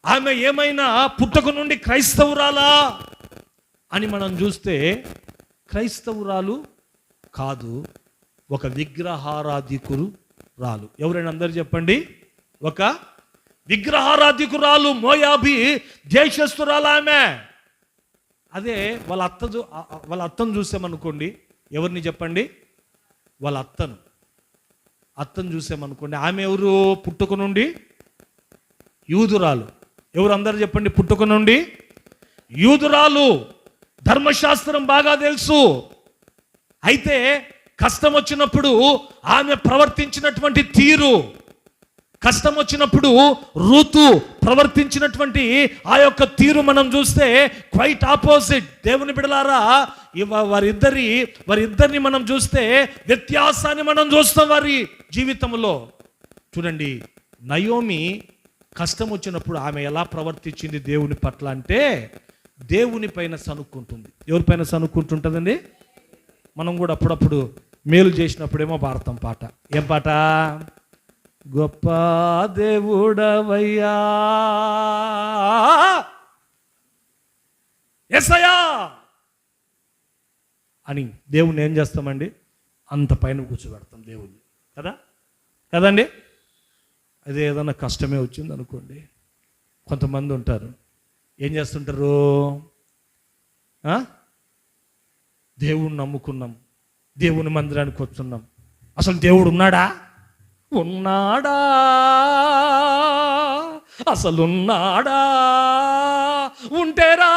ఆమె ఏమైనా పుట్టక నుండి క్రైస్తవురాలా అని మనం చూస్తే క్రైస్తవురాలు కాదు, ఒక విగ్రహారాధికురాలు. ఎవరైనా అందరు చెప్పండి. ఒక విగ్రహారాధికురాలు, మోయాబీ దేశస్తురాలు ఆమె. అదే వాళ్ళ అత్తను చూసామనుకోండి. ఎవరిని చెప్పండి? వాళ్ళ అత్తను చూసామనుకోండి. ఆమె ఎవరు? పుట్టుక నుండి యూదురాలు. ఎవరు అందరు చెప్పండి? పుట్టుక నుండి యూదురాలు. ధర్మశాస్త్రం బాగా తెలుసు. అయితే కష్టం వచ్చినప్పుడు ఆమె ప్రవర్తించినటువంటి తీరు, కష్టం వచ్చినప్పుడు రూతు ప్రవర్తించినటువంటి ఆ యొక్క తీరు మనం చూస్తే క్వైట్ ఆపోజిట్. దేవుని బిడ్డలారా, వారిద్దరిని మనం చూస్తే వ్యత్యాసాన్ని మనం చూస్తాం వారి జీవితంలో. చూడండి, నయోమి కష్టం వచ్చినప్పుడు ఆమె ఎలా ప్రవర్తించింది దేవుని పట్ల అంటే, దేవుని పైన సనుక్కుంటుంది. ఎవరిపైన సనుక్కుంటుంటుందండి? మనం కూడా అప్పుడప్పుడు మేలు చేసినప్పుడేమో పాడతాం పాట. ఏం పాట? గొప్ప దేవుడవయ్యా యేసయ్యా అని దేవుణ్ణి ఏం చేస్తామండి? అంత పైన కూర్చోబెడతాం దేవుణ్ణి, కదండి. అదే ఏదన్నా కష్టమే వచ్చింది అనుకోండి, కొంతమంది ఉంటారు ఏం చేస్తుంటారు, దేవుణ్ణి నమ్ముకున్నాం, దేవుని మందిరానికి వస్తున్నాం, అసలు దేవుడు ఉన్నాడా అసలు ఉన్నాడా, ఉంటేరా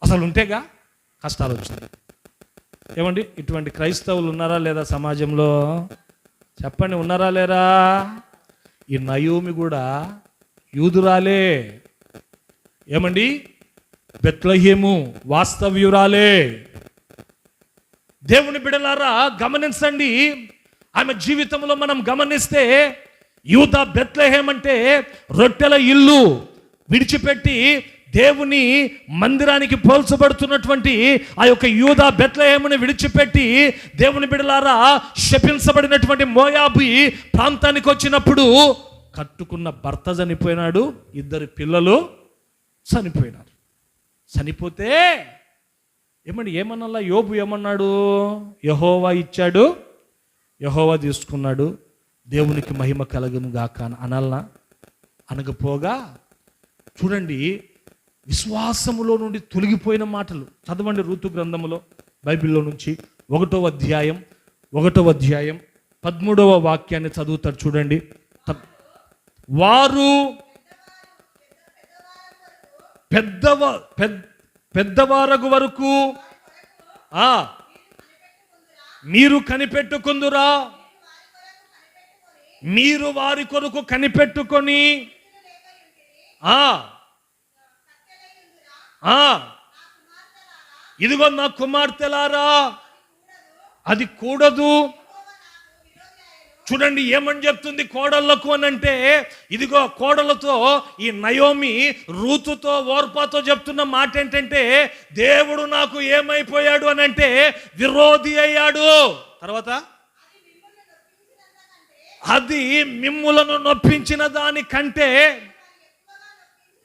అసలు ఉంటేగా కష్టాలు వచ్చాయి. ఏమండి, ఇటువంటి క్రైస్తవులు ఉన్నారా లేదా సమాజంలో? చెప్పండి, ఉన్నారా లేరా? ఈ నయోమి కూడా యూదురాలే. ఏమండి, బెత్లెహేము వాస్తవ్యురాలే. దేవుని బిడ్డలారా గమనించండి, ఆమె జీవితంలో మనం గమనిస్తే యూదా బెత్లెహేం అంటే రొట్టెల ఇల్లు విడిచిపెట్టి దేవుని మందిరానికి పోల్చబడుతున్నటువంటి ఆ యొక్క యూదా బెత్లెహేముని విడిచిపెట్టి దేవుని బిడ్డలారా శపించబడినటువంటి మోయాబు ప్రాంతానికి వచ్చినప్పుడు కట్టుకున్న భర్త చనిపోయినాడు, 2 పిల్లలు చనిపోయినారు. చనిపోతే ఏమన్నా యోబు ఏమన్నాడు? యెహోవా ఇచ్చాడు, యెహోవా తీసుకున్నాడు, దేవునికి మహిమ కలుగును గాక అనాలనా? అనకపోగా చూడండి, విశ్వాసములో నుండి తొలగిపోయిన మాటలు చదవండి. రూతు గ్రంథములో బైబిల్లో నుంచి 1వ అధ్యాయం 13వ వాక్యాన్ని చదువుతారు చూడండి. వారు పెద్దవారగు వరకు మీరు కనిపెట్టుకుందురా, మీరు వారి కొరకు కనిపెట్టుకొని ఇదిగో నా కుమార్తెలారా అది కూడదు. చూడండి ఏమని చెప్తుంది కోడళ్లకు అని అంటే, ఇదిగో కోడలతో ఈ నయోమి రూతుతో ఓర్పాతో చెప్తున్న మాట ఏంటంటే, దేవుడు నాకు ఏమైపోయాడు అని అంటే విరోధి అయ్యాడు. తర్వాత అది మిమ్ములను నొప్పించిన దానికంటే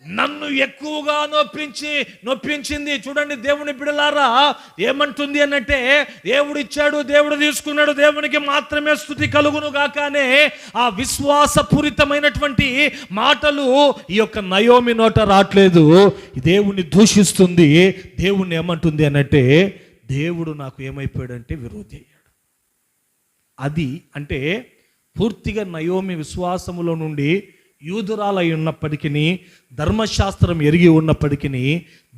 నన్ను ఎక్కువగా నొప్పించింది. చూడండి దేవుని బిడ్డలారా ఏమంటుంది అనంటే, దేవుడు ఇచ్చాడు, దేవుడు తీసుకున్నాడు, దేవునికి మాత్రమే స్తుతి కలుగును గాకనే ఆ విశ్వాసపూరితమైనటువంటి మాటలు ఈ యొక్క నయోమి నోట రావట్లేదు. దేవుణ్ణి దూషిస్తుంది. దేవుణ్ణి ఏమంటుంది అనంటే, దేవుడు నాకు ఏమైపోయాడంటే విరోధి అయ్యాడు. అది అంటే పూర్తిగా నయోమి విశ్వాసములో నుండి యూదురాలై ఉన్నప్పటికీ, ధర్మశాస్త్రం ఎరిగి ఉన్నప్పటికీ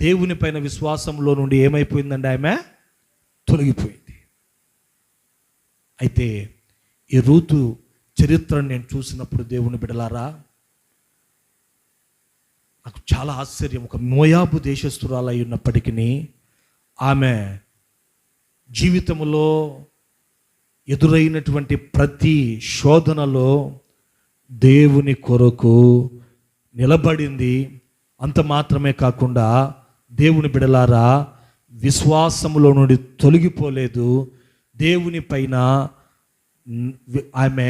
దేవుని పైన విశ్వాసంలో నుండి ఏమైపోయిందండి? ఆమె తొలగిపోయింది. అయితే ఈ రూతు చరిత్రను నేను చూసినప్పుడు దేవుని బిడ్డలారా నాకు చాలా ఆశ్చర్యం. ఒక మోయాబు దేశస్తురాలై ఉన్నప్పటికీ ఆమె జీవితంలో ఎదురైనటువంటి ప్రతి శోధనలో దేవుని కొరకు నిలబడింది. అంత మాత్రమే కాకుండా దేవుని బిడలారా విశ్వాసములో నుండి తొలగిపోలేదు. దేవుని పైన ఆమె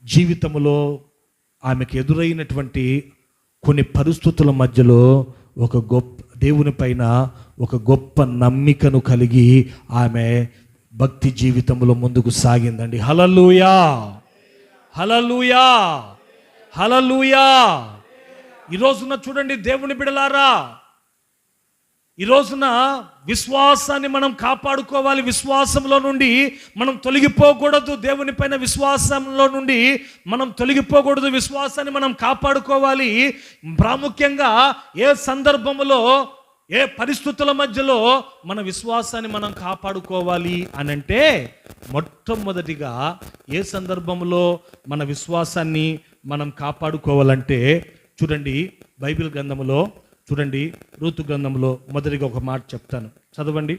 జీవితంలో ఆమెకు ఎదురైనటువంటి కొన్ని పరిస్థితుల మధ్యలో దేవుని పైన ఒక గొప్ప నమ్మికను కలిగి ఆమె భక్తి జీవితంలో ముందుకు సాగిందండి. హల్లెలూయా, హల్లెలూయా, హల్లెలూయా. ఈరోజున చూడండి దేవుని బిడలారా, ఈ రోజున విశ్వాసాన్ని మనం కాపాడుకోవాలి. విశ్వాసంలో నుండి మనం తొలగిపోకూడదు. దేవుని పైన విశ్వాసంలో నుండి మనం తొలగిపోకూడదు. విశ్వాసాన్ని మనం కాపాడుకోవాలి. ప్రాముఖ్యంగా ఏ సందర్భంలో, ఏ పరిస్థితుల మధ్యలో మన విశ్వాసాన్ని మనం కాపాడుకోవాలి అనంటే, మొట్టమొదటిగా ఏ సందర్భంలో మన విశ్వాసాన్ని మనం కాపాడుకోవాలంటే, చూడండి బైబిల్ గ్రంథంలో, చూడండి రూతు గ్రంథంలో మొదటిగా ఒక మాట చెప్తాను, చదవండి.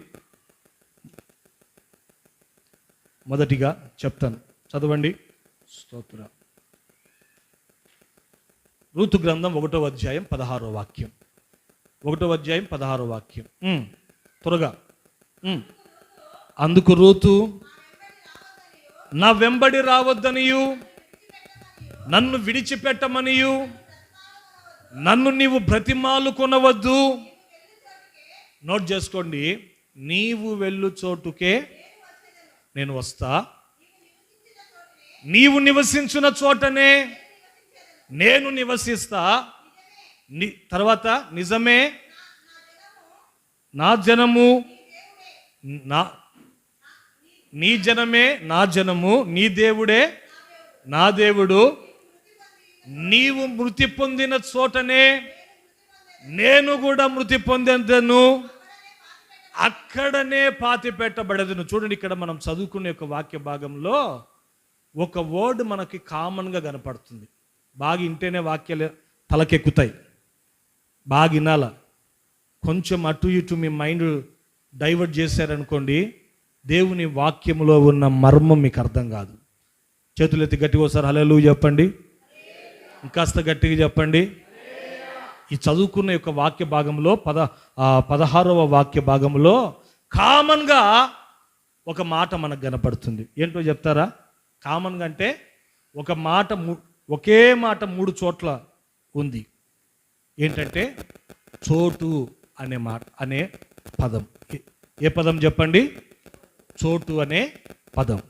మొదటిగా చెప్తాను, చదవండి. స్తోత్ర. రూతు గ్రంథం 1వ అధ్యాయం 16వ వాక్యం. 1వ అధ్యాయం 16వ వాక్యం. త్వరగా. అందుకు రూతు, నా వెంబడి రావద్దనియు, నన్ను విడిచిపెట్టమనియు, నన్ను నీవు బ్రతిమాలు కొనవద్దు. నోట్ చేసుకోండి. నీవు వెళ్ళు చోటుకే నేను వస్తా, నీవు నివసించిన చోటనే నేను నివసిస్తా. తర్వాత నిజమే నా జనము, నీ జనమే నా జనము, నీ దేవుడే నా దేవుడు. నీవు మృతి పొందిన చోటనే నేను కూడా మృతి పొందేదను, అక్కడనే పాతి పెట్టబడదును. చూడండి, ఇక్కడ మనం చదువుకునే ఒక వాక్య భాగంలో ఒక వర్డ్ మనకి కామన్గా కనపడుతుంది. బాగా వింటేనే వాక్యాలు తలకెక్కుతాయి, బాగా వినాల. కొంచెం అటు ఇటు మీ మైండ్ డైవర్ట్ చేశారనుకోండి, దేవుని వాక్యములో ఉన్న మర్మం మీకు అర్థం కాదు. చేతులెత్తి గట్టిగా ఒకసారి హల్లెలూయా చెప్పండి. ఇంకాస్త గట్టిగా చెప్పండి. ఈ చదువుకున్న యొక్క వాక్య భాగంలో 16వ వాక్య భాగంలో కామన్గా ఒక మాట మనకు కనపడుతుంది. ఏంటో చెప్తారా? కామన్గా అంటే ఒక మాట, ఒకే మాట 3 చోట్ల ఉంది. ఏంటంటే చోటు అనే మాట, అనే పదం. ఏ పదం చెప్పండి? చోటు అనే పదం.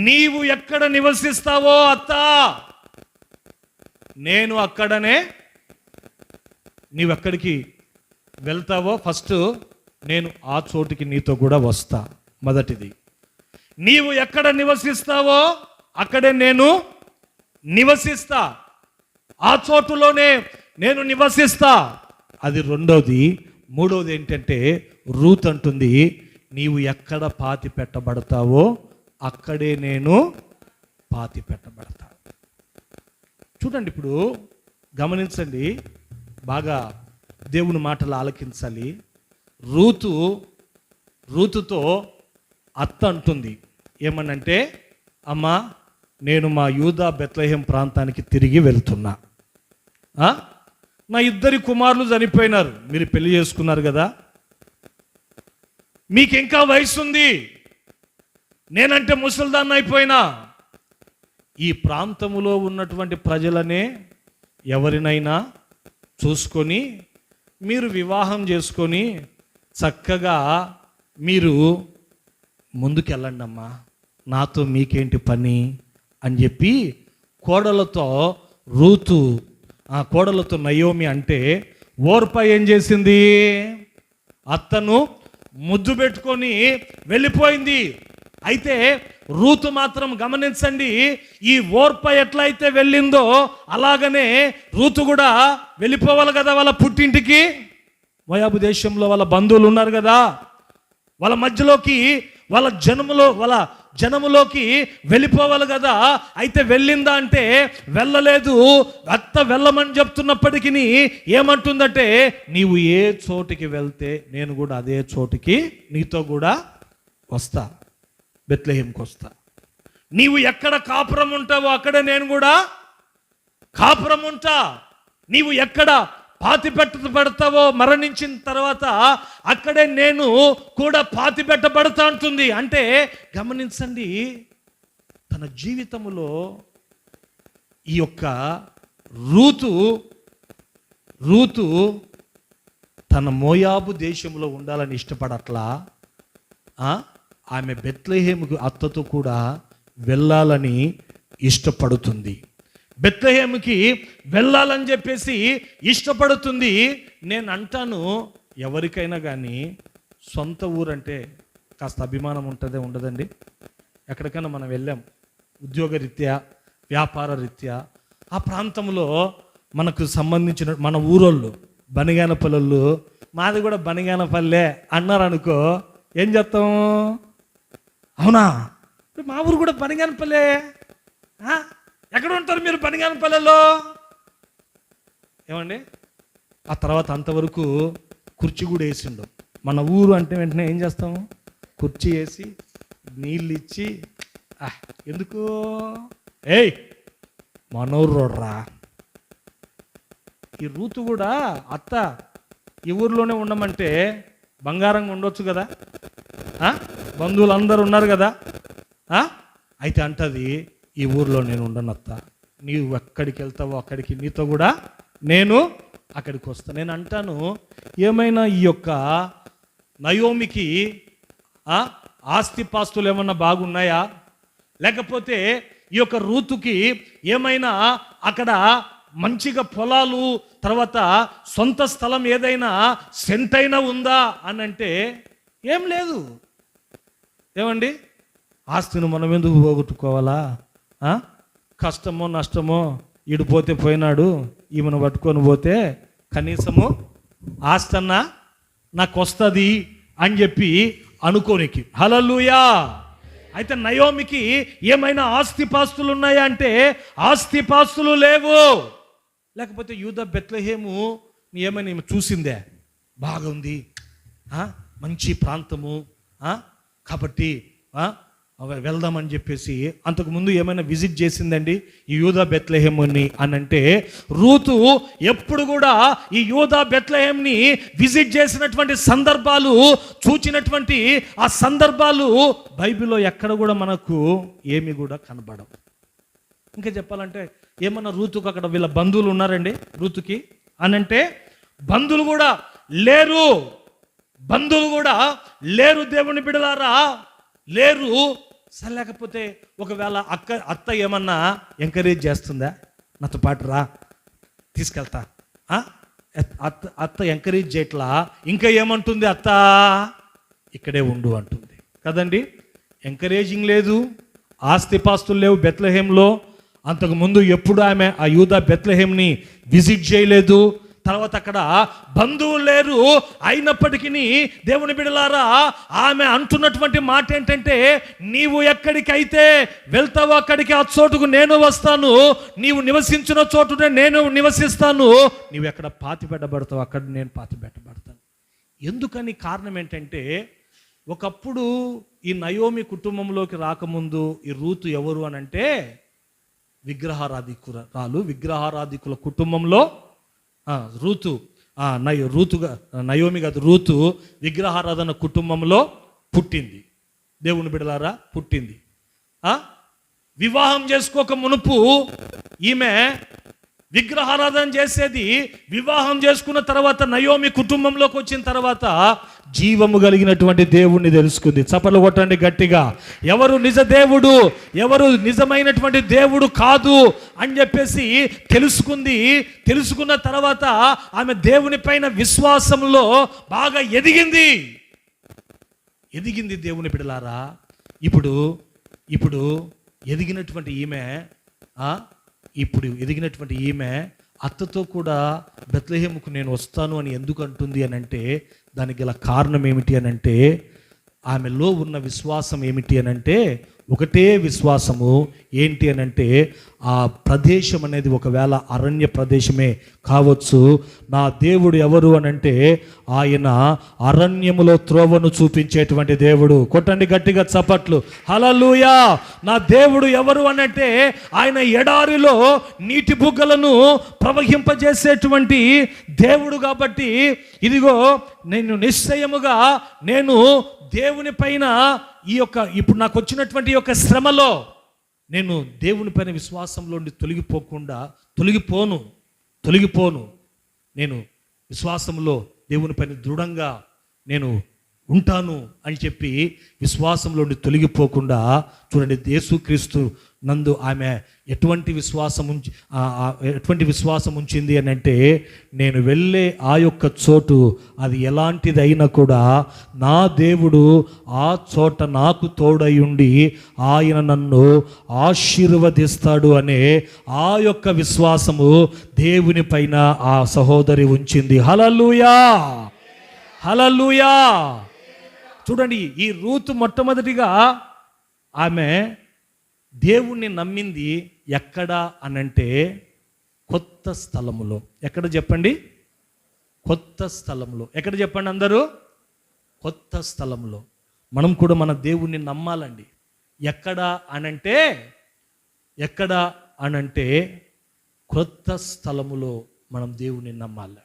నీవు ఎక్కడ నివసిస్తావో అత్త, నేను అక్కడనే. నీవెక్కడికి వెళ్తావో ఫస్ట్ నేను ఆ చోటుకి నీతో కూడా వస్తా. మొదటిది, నీవు ఎక్కడ నివసిస్తావో అక్కడే నేను నివసిస్తా, ఆ చోటులోనే నేను నివసిస్తా. అది రెండోది. మూడోది ఏంటంటే, రూత్ అంటుంది, నీవు ఎక్కడ పాతి పెట్టబడతావో అక్కడే నేను పాతి పెట్టబడతా. చూడండి, ఇప్పుడు గమనించండి, బాగా దేవుని మాటలు ఆలకించాలి. రూతుతో అత్త అంటుంది ఏమనంటే, అమ్మా నేను మా యూదా బెత్లెహేం ప్రాంతానికి తిరిగి వెళ్తున్నా. నా 2 కుమారులు చనిపోయినారు, మీరు పెళ్లి చేసుకున్నారు కదా, మీకు ఇంకా వయసు ఉంది, నేనంటే ముసల్దాన్ని అయిపోయినా. ఈ ప్రాంతములో ఉన్నటువంటి ప్రజలనే ఎవరినైనా చూసుకొని మీరు వివాహం చేసుకొని చక్కగా మీరు ముందుకెళ్ళండి అమ్మా, నాతో మీకేంటి పని అని చెప్పి కోడలతో నయోమి అంటే, ఓర్ప ఏం చేసింది? అత్తను ముద్దు పెట్టుకొని వెళ్ళిపోయింది. అయితే రూతు మాత్రం గమనించండి, ఈ ఓర్ప ఎట్లయితే వెళ్ళిందో అలాగనే రూతు కూడా వెళ్ళిపోవాలి కదా వాళ్ళ పుట్టింటికి. మోయాబు దేశంలో వాళ్ళ బంధువులు ఉన్నారు కదా, వాళ్ళ మధ్యలోకి, వాళ్ళ జనములోకి వెళ్ళిపోవాలి కదా. అయితే వెళ్ళిందా అంటే వెళ్ళలేదు. అత్త వెళ్ళమని చెప్తున్నప్పటికీ ఏమంటుందంటే, నీవు ఏ చోటికి వెళ్తే నేను కూడా అదే చోటికి నీతో కూడా వస్తా, బెత్లెహేంకి వస్తా. నీవు ఎక్కడ కాపురం ఉంటావో అక్కడే నేను కూడా కాపురం ఉంటా. నీవు ఎక్కడ పాతి పెట్టబడతావో మరణించిన తర్వాత అక్కడే నేను కూడా పాతి పెట్టబడతా అంటుంది. అంటే గమనించండి, తన జీవితంలో ఈ యొక్క రూతు తన మోయాబు దేశంలో ఉండాలని ఇష్టపడట్లా. ఆమె బెత్లెహేముకు అత్తతో కూడా వెళ్ళాలని ఇష్టపడుతుంది. బెత్లెహేముకి వెళ్ళాలని చెప్పేసి ఇష్టపడుతుంది. నేను అంటాను, ఎవరికైనా కానీ సొంత ఊరంటే కాస్త అభిమానం ఉంటుందే ఉండదండి? ఎక్కడికైనా మనం వెళ్ళాం ఉద్యోగరీత్యా, వ్యాపార రీత్యా, ఆ ప్రాంతంలో మనకు సంబంధించిన మన ఊరోళ్ళు బనిగానపల్లెళ్ళు, మాది కూడా బనిగానపల్లె అన్నారు అనుకో, ఏం చేస్తాం? అవునా, మా ఊరు కూడా బనిగానపల్లె. ఎక్కడ ఉంటారు మీరు బనిగానపల్లెలో? ఏమండి, ఆ తర్వాత అంతవరకు కుర్చీ కూడా వేసిండు. మన ఊరు అంటే వెంటనే ఏం చేస్తాము? కుర్చీ వేసి నీళ్ళు ఇచ్చి, ఎందుకు ఏయ్ మనోర్రా, ఈ రూతు కూడా అత్త ఈ ఊర్లోనే ఉండమంటే బంగారంగా ఉండొచ్చు కదా, బంధువులు అందరు ఉన్నారు కదా. అయితే అంటది, ఈ ఊర్లో నేను ఉండను అత్త, నీవు ఎక్కడికి వెళ్తావో అక్కడికి నీతో కూడా నేను అక్కడికి వస్తా. నేను అంటాను, ఏమైనా ఈ యొక్క నయోమికి ఆస్తిపాస్తులు ఏమన్నా బాగున్నాయా? లేకపోతే ఈ యొక్క రూతుకి ఏమైనా అక్కడ మంచిగా పొలాలు, తర్వాత సొంత స్థలం ఏదైనా సెంటైనా ఉందా అని అంటే ఏం లేదు. ఏమండి, ఆస్తిని మనం ఎందుకు పోగొట్టుకోవాలా? కష్టమో నష్టమో ఈడిపోతే పోయినాడు, ఈమెను పట్టుకొని పోతే కనీసము ఆస్తన్నా నాకు వస్తుంది అని చెప్పి అనుకోనికి. హల్లెలూయా. అయితే నయోమికి ఏమైనా ఆస్తిపాస్తులు ఉన్నాయా అంటే ఆస్తిపాస్తులు లేవు. లేకపోతే యూదా బెత్లెహేము ఏమైనా చూసిందే, బాగుంది, మంచి ప్రాంతము, కాబట్టి వెళ్దామని చెప్పేసి అంతకుముందు ఏమైనా విజిట్ చేసిందండి ఈ యూదా బెత్లెహేముని అని అంటే? రూతు ఎప్పుడు కూడా ఈ యూదా బెత్లెహేంని విజిట్ చేసినటువంటి సందర్భాలు, చూచినటువంటి ఆ సందర్భాలు బైబిల్లో ఎక్కడ కూడా మనకు ఏమి కూడా కనబడవు. ఇంకా చెప్పాలంటే ఏమన్నా రూతుకు అక్కడ వీళ్ళ బంధువులు ఉన్నారండి రూతుకి అని అంటే? బంధువులు కూడా లేరు, బంధువులు కూడా లేరు, దేవుని బిడ్డలారా లేరు. సరే, లేకపోతే ఒకవేళ అత్త ఏమన్నా ఎంకరేజ్ చేస్తుందా? నాతో పాటు రా, తీసుకెళ్తా. అత్త ఎంకరేజ్ చేయట్లా, ఇంకా ఏమంటుంది అత్త? ఇక్కడే ఉండు అంటుంది కదండి. ఎంకరేజింగ్ లేదు, ఆస్తిపాస్తులు లేవు బెత్లెహేంలో. అంతకుముందు ఎప్పుడు ఆమె ఆ యూదా బెత్లెహేంని విజిట్ చేయలేదు. తర్వాత అక్కడ బంధువులు లేరు. అయినప్పటికీ దేవుని బిడ్డలారా, ఆమె అంటున్నటువంటి మాట ఏంటంటే, నీవు ఎక్కడికైతే వెళ్తావో అక్కడికి ఆ చోటుకు నేను వస్తాను, నీవు నివసించిన చోటునే నేను నివసిస్తాను, నీవు ఎక్కడ పాతి పెట్టబడతావు అక్కడ నేను పాతి పెట్టబడతాను. ఎందుకని? కారణం ఏంటంటే, ఒకప్పుడు ఈ నయోమి కుటుంబంలోకి రాకముందు ఈ రూతు ఎవరు అని అంటే విగ్రహారాధికురాలు. విగ్రహారాధికుల కుటుంబంలో రూతు నయోమి కాదు, రూతు విగ్రహారాధన కుటుంబంలో పుట్టింది. దేవుని బిడ్డలారా పుట్టింది. వివాహం చేసుకోక మునుపు ఈమె విగ్రహారాధన చేసేది. వివాహం చేసుకున్న తర్వాత నయోమి కుటుంబంలోకి వచ్చిన తర్వాత జీవము కలిగినటువంటి దేవుణ్ణి తెలుసుకుంది. చప్పట్లు కొట్టండి గట్టిగా. ఎవరు నిజ దేవుడు, ఎవరు నిజమైనటువంటి దేవుడు కాదు అని చెప్పేసి తెలుసుకుంది. తెలుసుకున్న తర్వాత ఆమె దేవుని పైన విశ్వాసంలో బాగా ఎదిగింది. దేవుని బిడ్డలారా. ఇప్పుడు ఎదిగినటువంటి ఈమె అత్తతో కూడా బెత్లెహేముకు నేను వస్తాను అని ఎందుకు అంటుంది అని అంటే, దానికి గల కారణం ఏమిటి అని అంటే, ఆమెలో ఉన్న విశ్వాసం ఏమిటి అని అంటే, ఒకటే విశ్వాసము ఏంటి అని అంటే, ఆ ప్రదేశం అనేది ఒకవేళ అరణ్య ప్రదేశమే కావచ్చు. నా దేవుడు ఎవరు అని అంటే, ఆయన అరణ్యములో త్రోవను చూపించేటువంటి దేవుడు. కొట్టండి గట్టిగా చప్పట్లు. హల్లెలూయా. నా దేవుడు ఎవరు అని అంటే, ఆయన ఎడారిలో నీటి బుగ్గలను ప్రవహింపజేసేటువంటి దేవుడు. కాబట్టి ఇదిగో నేను నిశ్చయముగా నేను దేవుని పైన ఇప్పుడు నాకు వచ్చినటువంటి యొక్క శ్రమలో నేను దేవుని పైన విశ్వాసంలో తొలగిపోను. నేను విశ్వాసంలో దేవుని పైన దృఢంగా నేను ఉంటాను అని చెప్పి విశ్వాసంలో నుండి తొలగిపోకుండా చూడండి, యేసుక్రీస్తు నందు ఆమె ఎటువంటి విశ్వాసం ఉంచింది అని అంటే, నేను వెళ్ళే ఆ యొక్క చోటు అది ఎలాంటిది అయినా కూడా నా దేవుడు ఆ చోట నాకు తోడై ఉండి ఆయన నన్ను ఆశీర్వదిస్తాడు అనే ఆ యొక్క విశ్వాసము దేవుని పైన ఆ సహోదరి ఉంచింది. హల్లెలూయా, హల్లెలూయా. చూడండి, ఈ రూతు మొట్టమొదటిగా ఆమె దేవుణ్ణి నమ్మింది ఎక్కడ అనంటే కొత్త స్థలములో. ఎక్కడ చెప్పండి? కొత్త స్థలంలో. ఎక్కడ చెప్పండి అందరూ? కొత్త స్థలంలో. మనం కూడా మన దేవుణ్ణి నమ్మాలండి. ఎక్కడ అనంటే కొత్త స్థలములో మనం దేవుణ్ణి నమ్మాలి.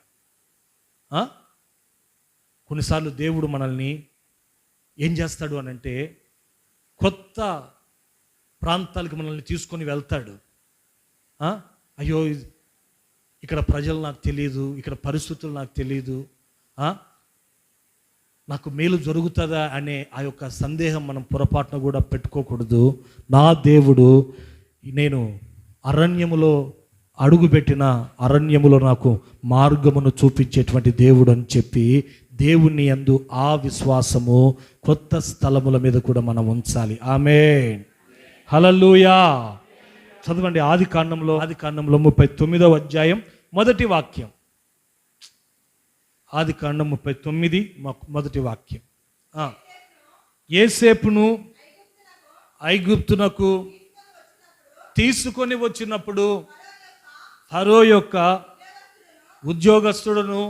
కొన్నిసార్లు దేవుడు మనల్ని ఏం చేస్తాడు అనంటే కొత్త ప్రాంతాలకు మనల్ని తీసుకొని వెళ్తాడు. అయ్యో, ఇక్కడ ప్రజలు నాకు తెలియదు, ఇక్కడ పరిస్థితులు నాకు తెలియదు, నాకు మేలు జరుగుతుందా అనే ఆ యొక్క సందేహం మనం పొరపాటున కూడా పెట్టుకోకూడదు. నా దేవుడు, నేను అరణ్యములో అడుగుపెట్టిన అరణ్యములో నాకు మార్గమును చూపించేటువంటి దేవుడు అని చెప్పి దేవుని యందు ఆ విశ్వాసము కొత్త స్థలముల మీద కూడా మనం ఉంచాలి. ఆమేన్, హల్లెలూయా. చదవండి ఆది కాండంలో 39వ అధ్యాయం మొదటి వాక్యం. ఆది కాండం 39 మొదటి వాక్యం. యోసేపును ఐగుప్తునకు తీసుకొని వచ్చినప్పుడు ఫరో యొక్క ఉద్యోగస్తుడును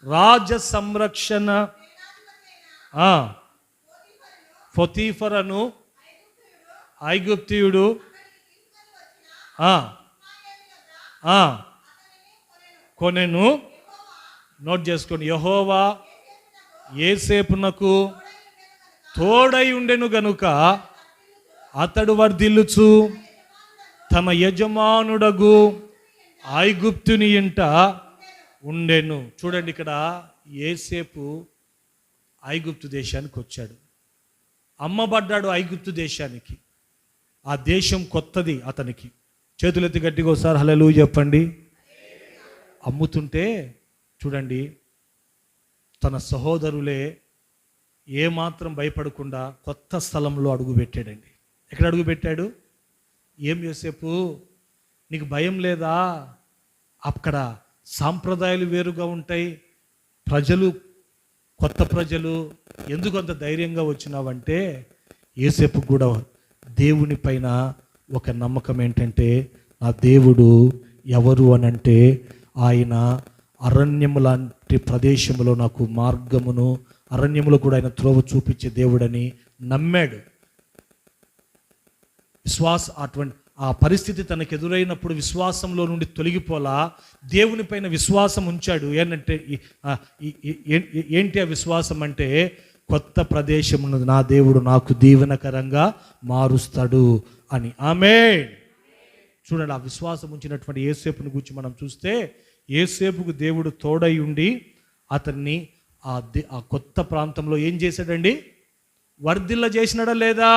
రాజ సంరక్షణ పొతీఫరను ఐగుప్తీయుడు కొనెను. నోట్ చేసుకోండి. యెహోవా యోసేపునకు తోడై ఉండెను గనుక అతడు వర్ధిల్లుచు తమ యజమానుడగు ఐగుప్తుని ఇంట ఉండెను. చూడండి, ఇక్కడ యోసేపు ఐగుప్తు దేశానికి వచ్చాడు, అమ్మబడ్డాడు ఐగుప్తు దేశానికి. ఆ దేశం కొత్తది అతనికి. చేతులెత్తి గట్టిగా ఒకసారి హల్లెలూయా చెప్పండి. అమ్ముతుంటే చూడండి, తన సహోదరులే ఏమాత్రం భయపడకుండా కొత్త స్థలంలో అడుగుపెట్టాడండి. ఎక్కడ అడుగుపెట్టాడు? ఏం యోసేపు, నీకు భయం లేదా? అక్కడ సాంప్రదాయాలు వేరుగా ఉంటాయి, ప్రజలు కొత్త ప్రజలు, ఎందుకు అంత ధైర్యంగా వచ్చినావంటే, యోసేపు కూడా దేవుని పైన ఒక నమ్మకం ఏంటంటే, నా దేవుడు ఎవరు అనంటే ఆయన అరణ్యము లాంటి ప్రదేశంలో నాకు మార్గమును, అరణ్యములో కూడా ఆయన త్రోవ చూపించే దేవుడని నమ్మాడు. అటువంటి ఆ పరిస్థితి తనకు ఎదురైనప్పుడు విశ్వాసంలో నుండి తొలగిపోలా, దేవుని పైన విశ్వాసం ఉంచాడు. ఏంటంటే ఏంటి ఆ విశ్వాసం అంటే, కొత్త ప్రదేశమును నా దేవుడు నాకు దీవెనకరంగా మారుస్తాడు అని. ఆమేన్. చూడండి, ఆ విశ్వాసం ఉంచినటువంటి యోసేపుని గురించి మనం చూస్తే, యోసేపుకు దేవుడు తోడై ఉండి అతన్ని ఆ కొత్త ప్రాంతంలో ఏం చేశాడండి? వర్ధిల్ల చేసినాడా లేదా?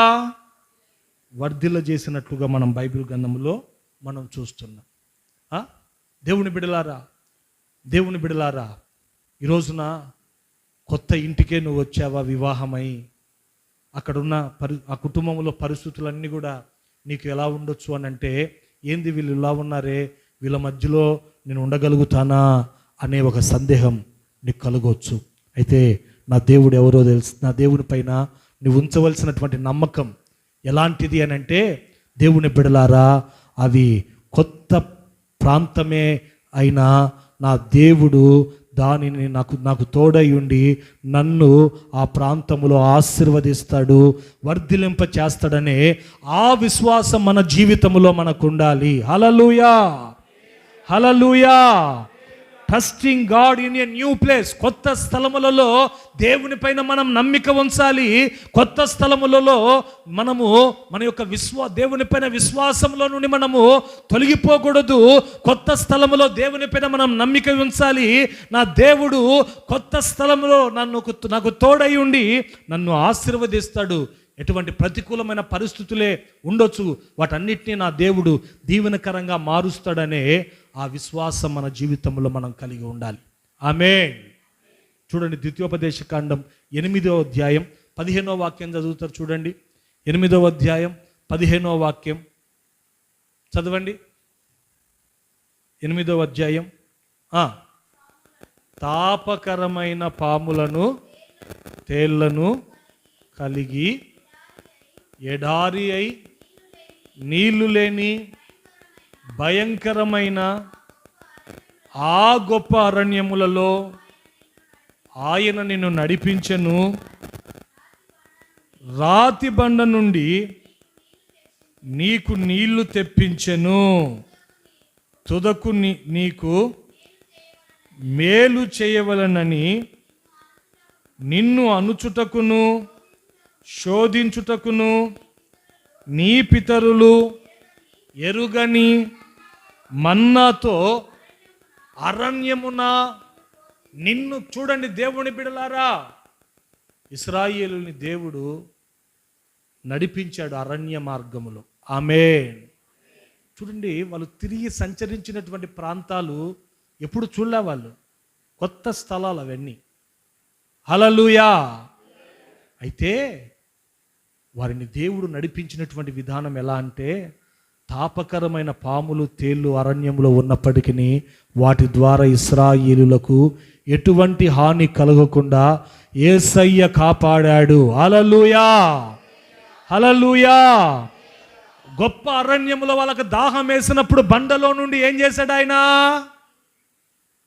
వర్ధిల్ల చేసినట్లుగా మనం బైబిల్ గ్రంథంలో మనం చూస్తున్నాం. దేవుని బిడలారా, ఈరోజున కొత్త ఇంటికే నువ్వు వచ్చావా వివాహమై? అక్కడున్న ఆ కుటుంబంలో పరిస్థితులన్నీ కూడా నీకు ఎలా ఉండొచ్చు అని అంటే, ఏంది వీళ్ళు ఇలా ఉన్నారే, వీళ్ళ మధ్యలో నేను ఉండగలుగుతానా అనే ఒక సందేహం నీకు కలగవచ్చు. అయితే నా దేవుడు ఎవరో తెలుసు. నా దేవుని పైన నువ్వు ఉంచవలసినటువంటి నమ్మకం ఎలాంటిది అని అంటే, దేవుని బిడలారా, అవి కొత్త ప్రాంతమే అయినా నా దేవుడు దానిని నాకు తోడై ఉండి నన్ను ఆ ప్రాంతములో ఆశీర్వదిస్తాడు, వర్ధిలింప చేస్తాడనే ఆ విశ్వాసం మన జీవితంలో మనకు ఉండాలి. Hallelujah, hallelujah. Trusting God in a new place. కొత్త స్థలములలో దేవుని పైన మనం నమ్మిక ఉంచాలి. కొత్త స్థలములలో మనము మన యొక్క దేవుని పైన విశ్వాసంలో నుండి మనము తొలగిపోకూడదు. కొత్త స్థలములో దేవుని పైన మనం నమ్మిక ఉంచాలి. నా దేవుడు కొత్త స్థలములో నాకు తోడై ఉండి నన్ను ఆశీర్వదిస్తాడు. ఎటువంటి ప్రతికూలమైన పరిస్థితులే ఉండొచ్చు, వాటన్నిటినీ నా దేవుడు దీవెనకరంగా మారుస్తాడనే ఆ విశ్వాసం మన జీవితంలో మనం కలిగి ఉండాలి. ఆమేన్. చూడండి, ద్వితీయోపదేశ కాండం 8వ అధ్యాయం 15వ వాక్యం చదువుతారు. చూడండి, 8వ అధ్యాయం 15వ వాక్యం చదవండి. 8వ అధ్యాయం. తాపకరమైన పాములను తేళ్లను కలిగి ఎడారి అయి నీళ్లు లేని భయంకరమైన ఆ గొప్ప అరణ్యములలో ఆయన నిన్ను నడిపించెను. రాతి బండ నుండి నీకు నీళ్లు తెప్పించెను. తుదకు నీకు మేలు చేయవలనని నిన్ను అనుచుటకును శోధించుటకును నీ పితరులు ఎరుగని మన్నాతో అరణ్యమున నిన్ను, చూడండి దేవుని బిడలారా, ఇశ్రాయేలుని దేవుడు నడిపించాడు అరణ్య మార్గములో. ఆమేన్. చూడండి, వాళ్ళు తిరిగి సంచరించినటువంటి ప్రాంతాలు ఎప్పుడు చూడలే వాళ్ళు, కొత్త స్థలాలు అవన్నీ. హల్లెలూయా. అయితే వారిని దేవుడు నడిపించినటువంటి విధానం ఎలా అంటే, తాపకరమైన పాములు తేళ్లు అరణ్యంలో ఉన్నప్పటికీ వాటి ద్వారా ఇశ్రాయేలులకు ఎటువంటి హాని కలగకుండా యేసయ్య కాపాడాడు. హల్లెలూయా, హల్లెలూయా. గొప్ప అరణ్యములో వాళ్ళకి దాహం వేసినప్పుడు బండలో నుండి ఏం చేశాడు ఆయన?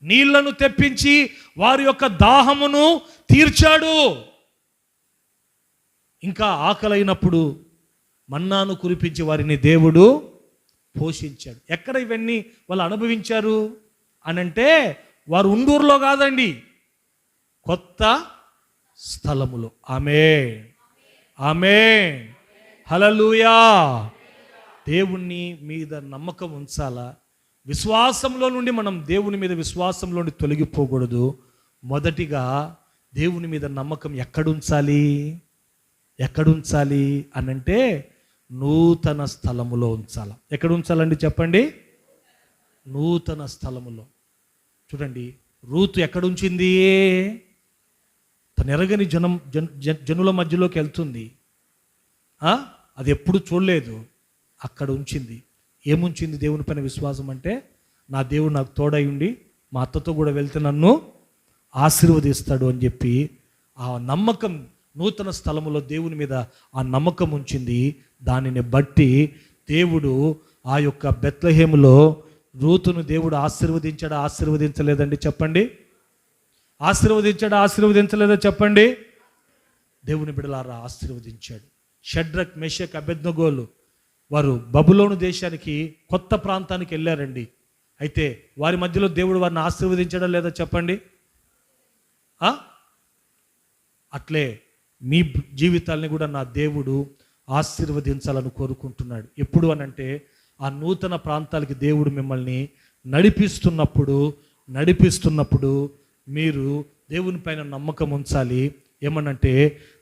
నీళ్లను తెప్పించి వారి యొక్క దాహమును తీర్చాడు. ఇంకా ఆకలైనప్పుడు మన్నాను కురిపించి వారిని దేవుడు పోషించాడు. ఎక్కడ ఇవన్నీ వాళ్ళు అనుభవించారు అనంటే, వారు ఉండూరులో కాదండి, కొత్త స్థలములో. ఆమేన్, ఆమేన్, హల్లెలూయా. దేవుని మీద నమ్మకం ఉంచాలా? విశ్వాసంలో నుండి మనం దేవుని మీద విశ్వాసంలో నుండి తొలగిపోకూడదు. మొదటిగా దేవుని మీద నమ్మకం ఎక్కడుంచాలి? ఎక్కడుంచాలి అనంటే నూతన స్థలములో ఉంచాలి. ఎక్కడ ఉంచాలండి చెప్పండి? నూతన స్థలములో. చూడండి, రూతు ఎక్కడుంచింది? తను ఎరగని జనుల మధ్యలోకి వెళ్తుంది. అది ఎప్పుడు చూడలేదు, అక్కడ ఉంచింది. ఏముంచింది? దేవుని పైన విశ్వాసం. అంటే నా దేవుడు నాకు తోడై ఉండి మా అత్తతో కూడా వెళ్తే నన్ను ఆశీర్వదిస్తాడు అని చెప్పి ఆ నమ్మకం, నూతన స్థలములో దేవుని మీద ఆ నమ్మకం ఉంచింది. దానిని బట్టి దేవుడు ఆ యొక్క బెత్లెహేములో రూతును దేవుడు ఆశీర్వదించాడా ఆశీర్వదించలేదండి చెప్పండి? ఆశీర్వదించాడా ఆశీర్వదించలేదా చెప్పండి? దేవుని బిడ్డలారా, ఆశీర్వదించాడు. షడ్రక్, మెషక్, అబేద్నెగోలు వారు బబులోను దేశానికి, కొత్త ప్రాంతానికి వెళ్ళారండి. అయితే వారి మధ్యలో దేవుడు వారిని ఆశీర్వదించడం లేదా చెప్పండి? అట్లే మీ జీవితాలని కూడా నా దేవుడు ఆశీర్వదించాలని కోరుకుంటున్నాడు. ఎప్పుడు అనంటే, ఆ నూతన ప్రాంతాలకి దేవుడు మిమ్మల్ని నడిపిస్తున్నప్పుడు మీరు దేవుని పైన నమ్మకం ఉంచాలి. ఏమనంటే,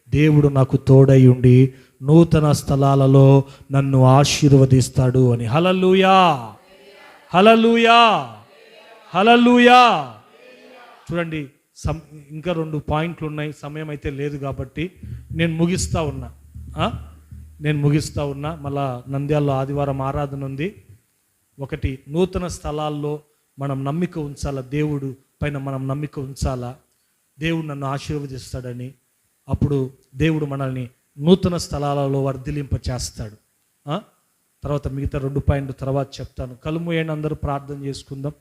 దేవుడు నాకు తోడై ఉండి నూతన స్థలాలలో నన్ను ఆశీర్వదిస్తాడు అని. హల్లెలూయా, హల్లెలూయా, హల్లెలూయా. చూడండి, ఇంకా 2 పాయింట్లు ఉన్నాయి. సమయం అయితే లేదు కాబట్టి నేను ముగిస్తా ఉన్నా. మళ్ళా నంద్యాలలో ఆదివారం ఆరాధన ఉంది. ఒకటి, నూతన స్థలాల్లో మనం నమ్మిక ఉంచాలా, దేవుడు పైన మనం నమ్మిక ఉంచాలా. దేవుడు నన్ను ఆశీర్వదిస్తాడని, అప్పుడు దేవుడు మనల్ని నూతన స్థలాలలో వర్ధిలింప చేస్తాడు. తర్వాత మిగతా 2 పాయింట్లు తర్వాత చెప్తాను. కళ్ళు మూయండి, అందరూ ప్రార్థన చేసుకుందాం.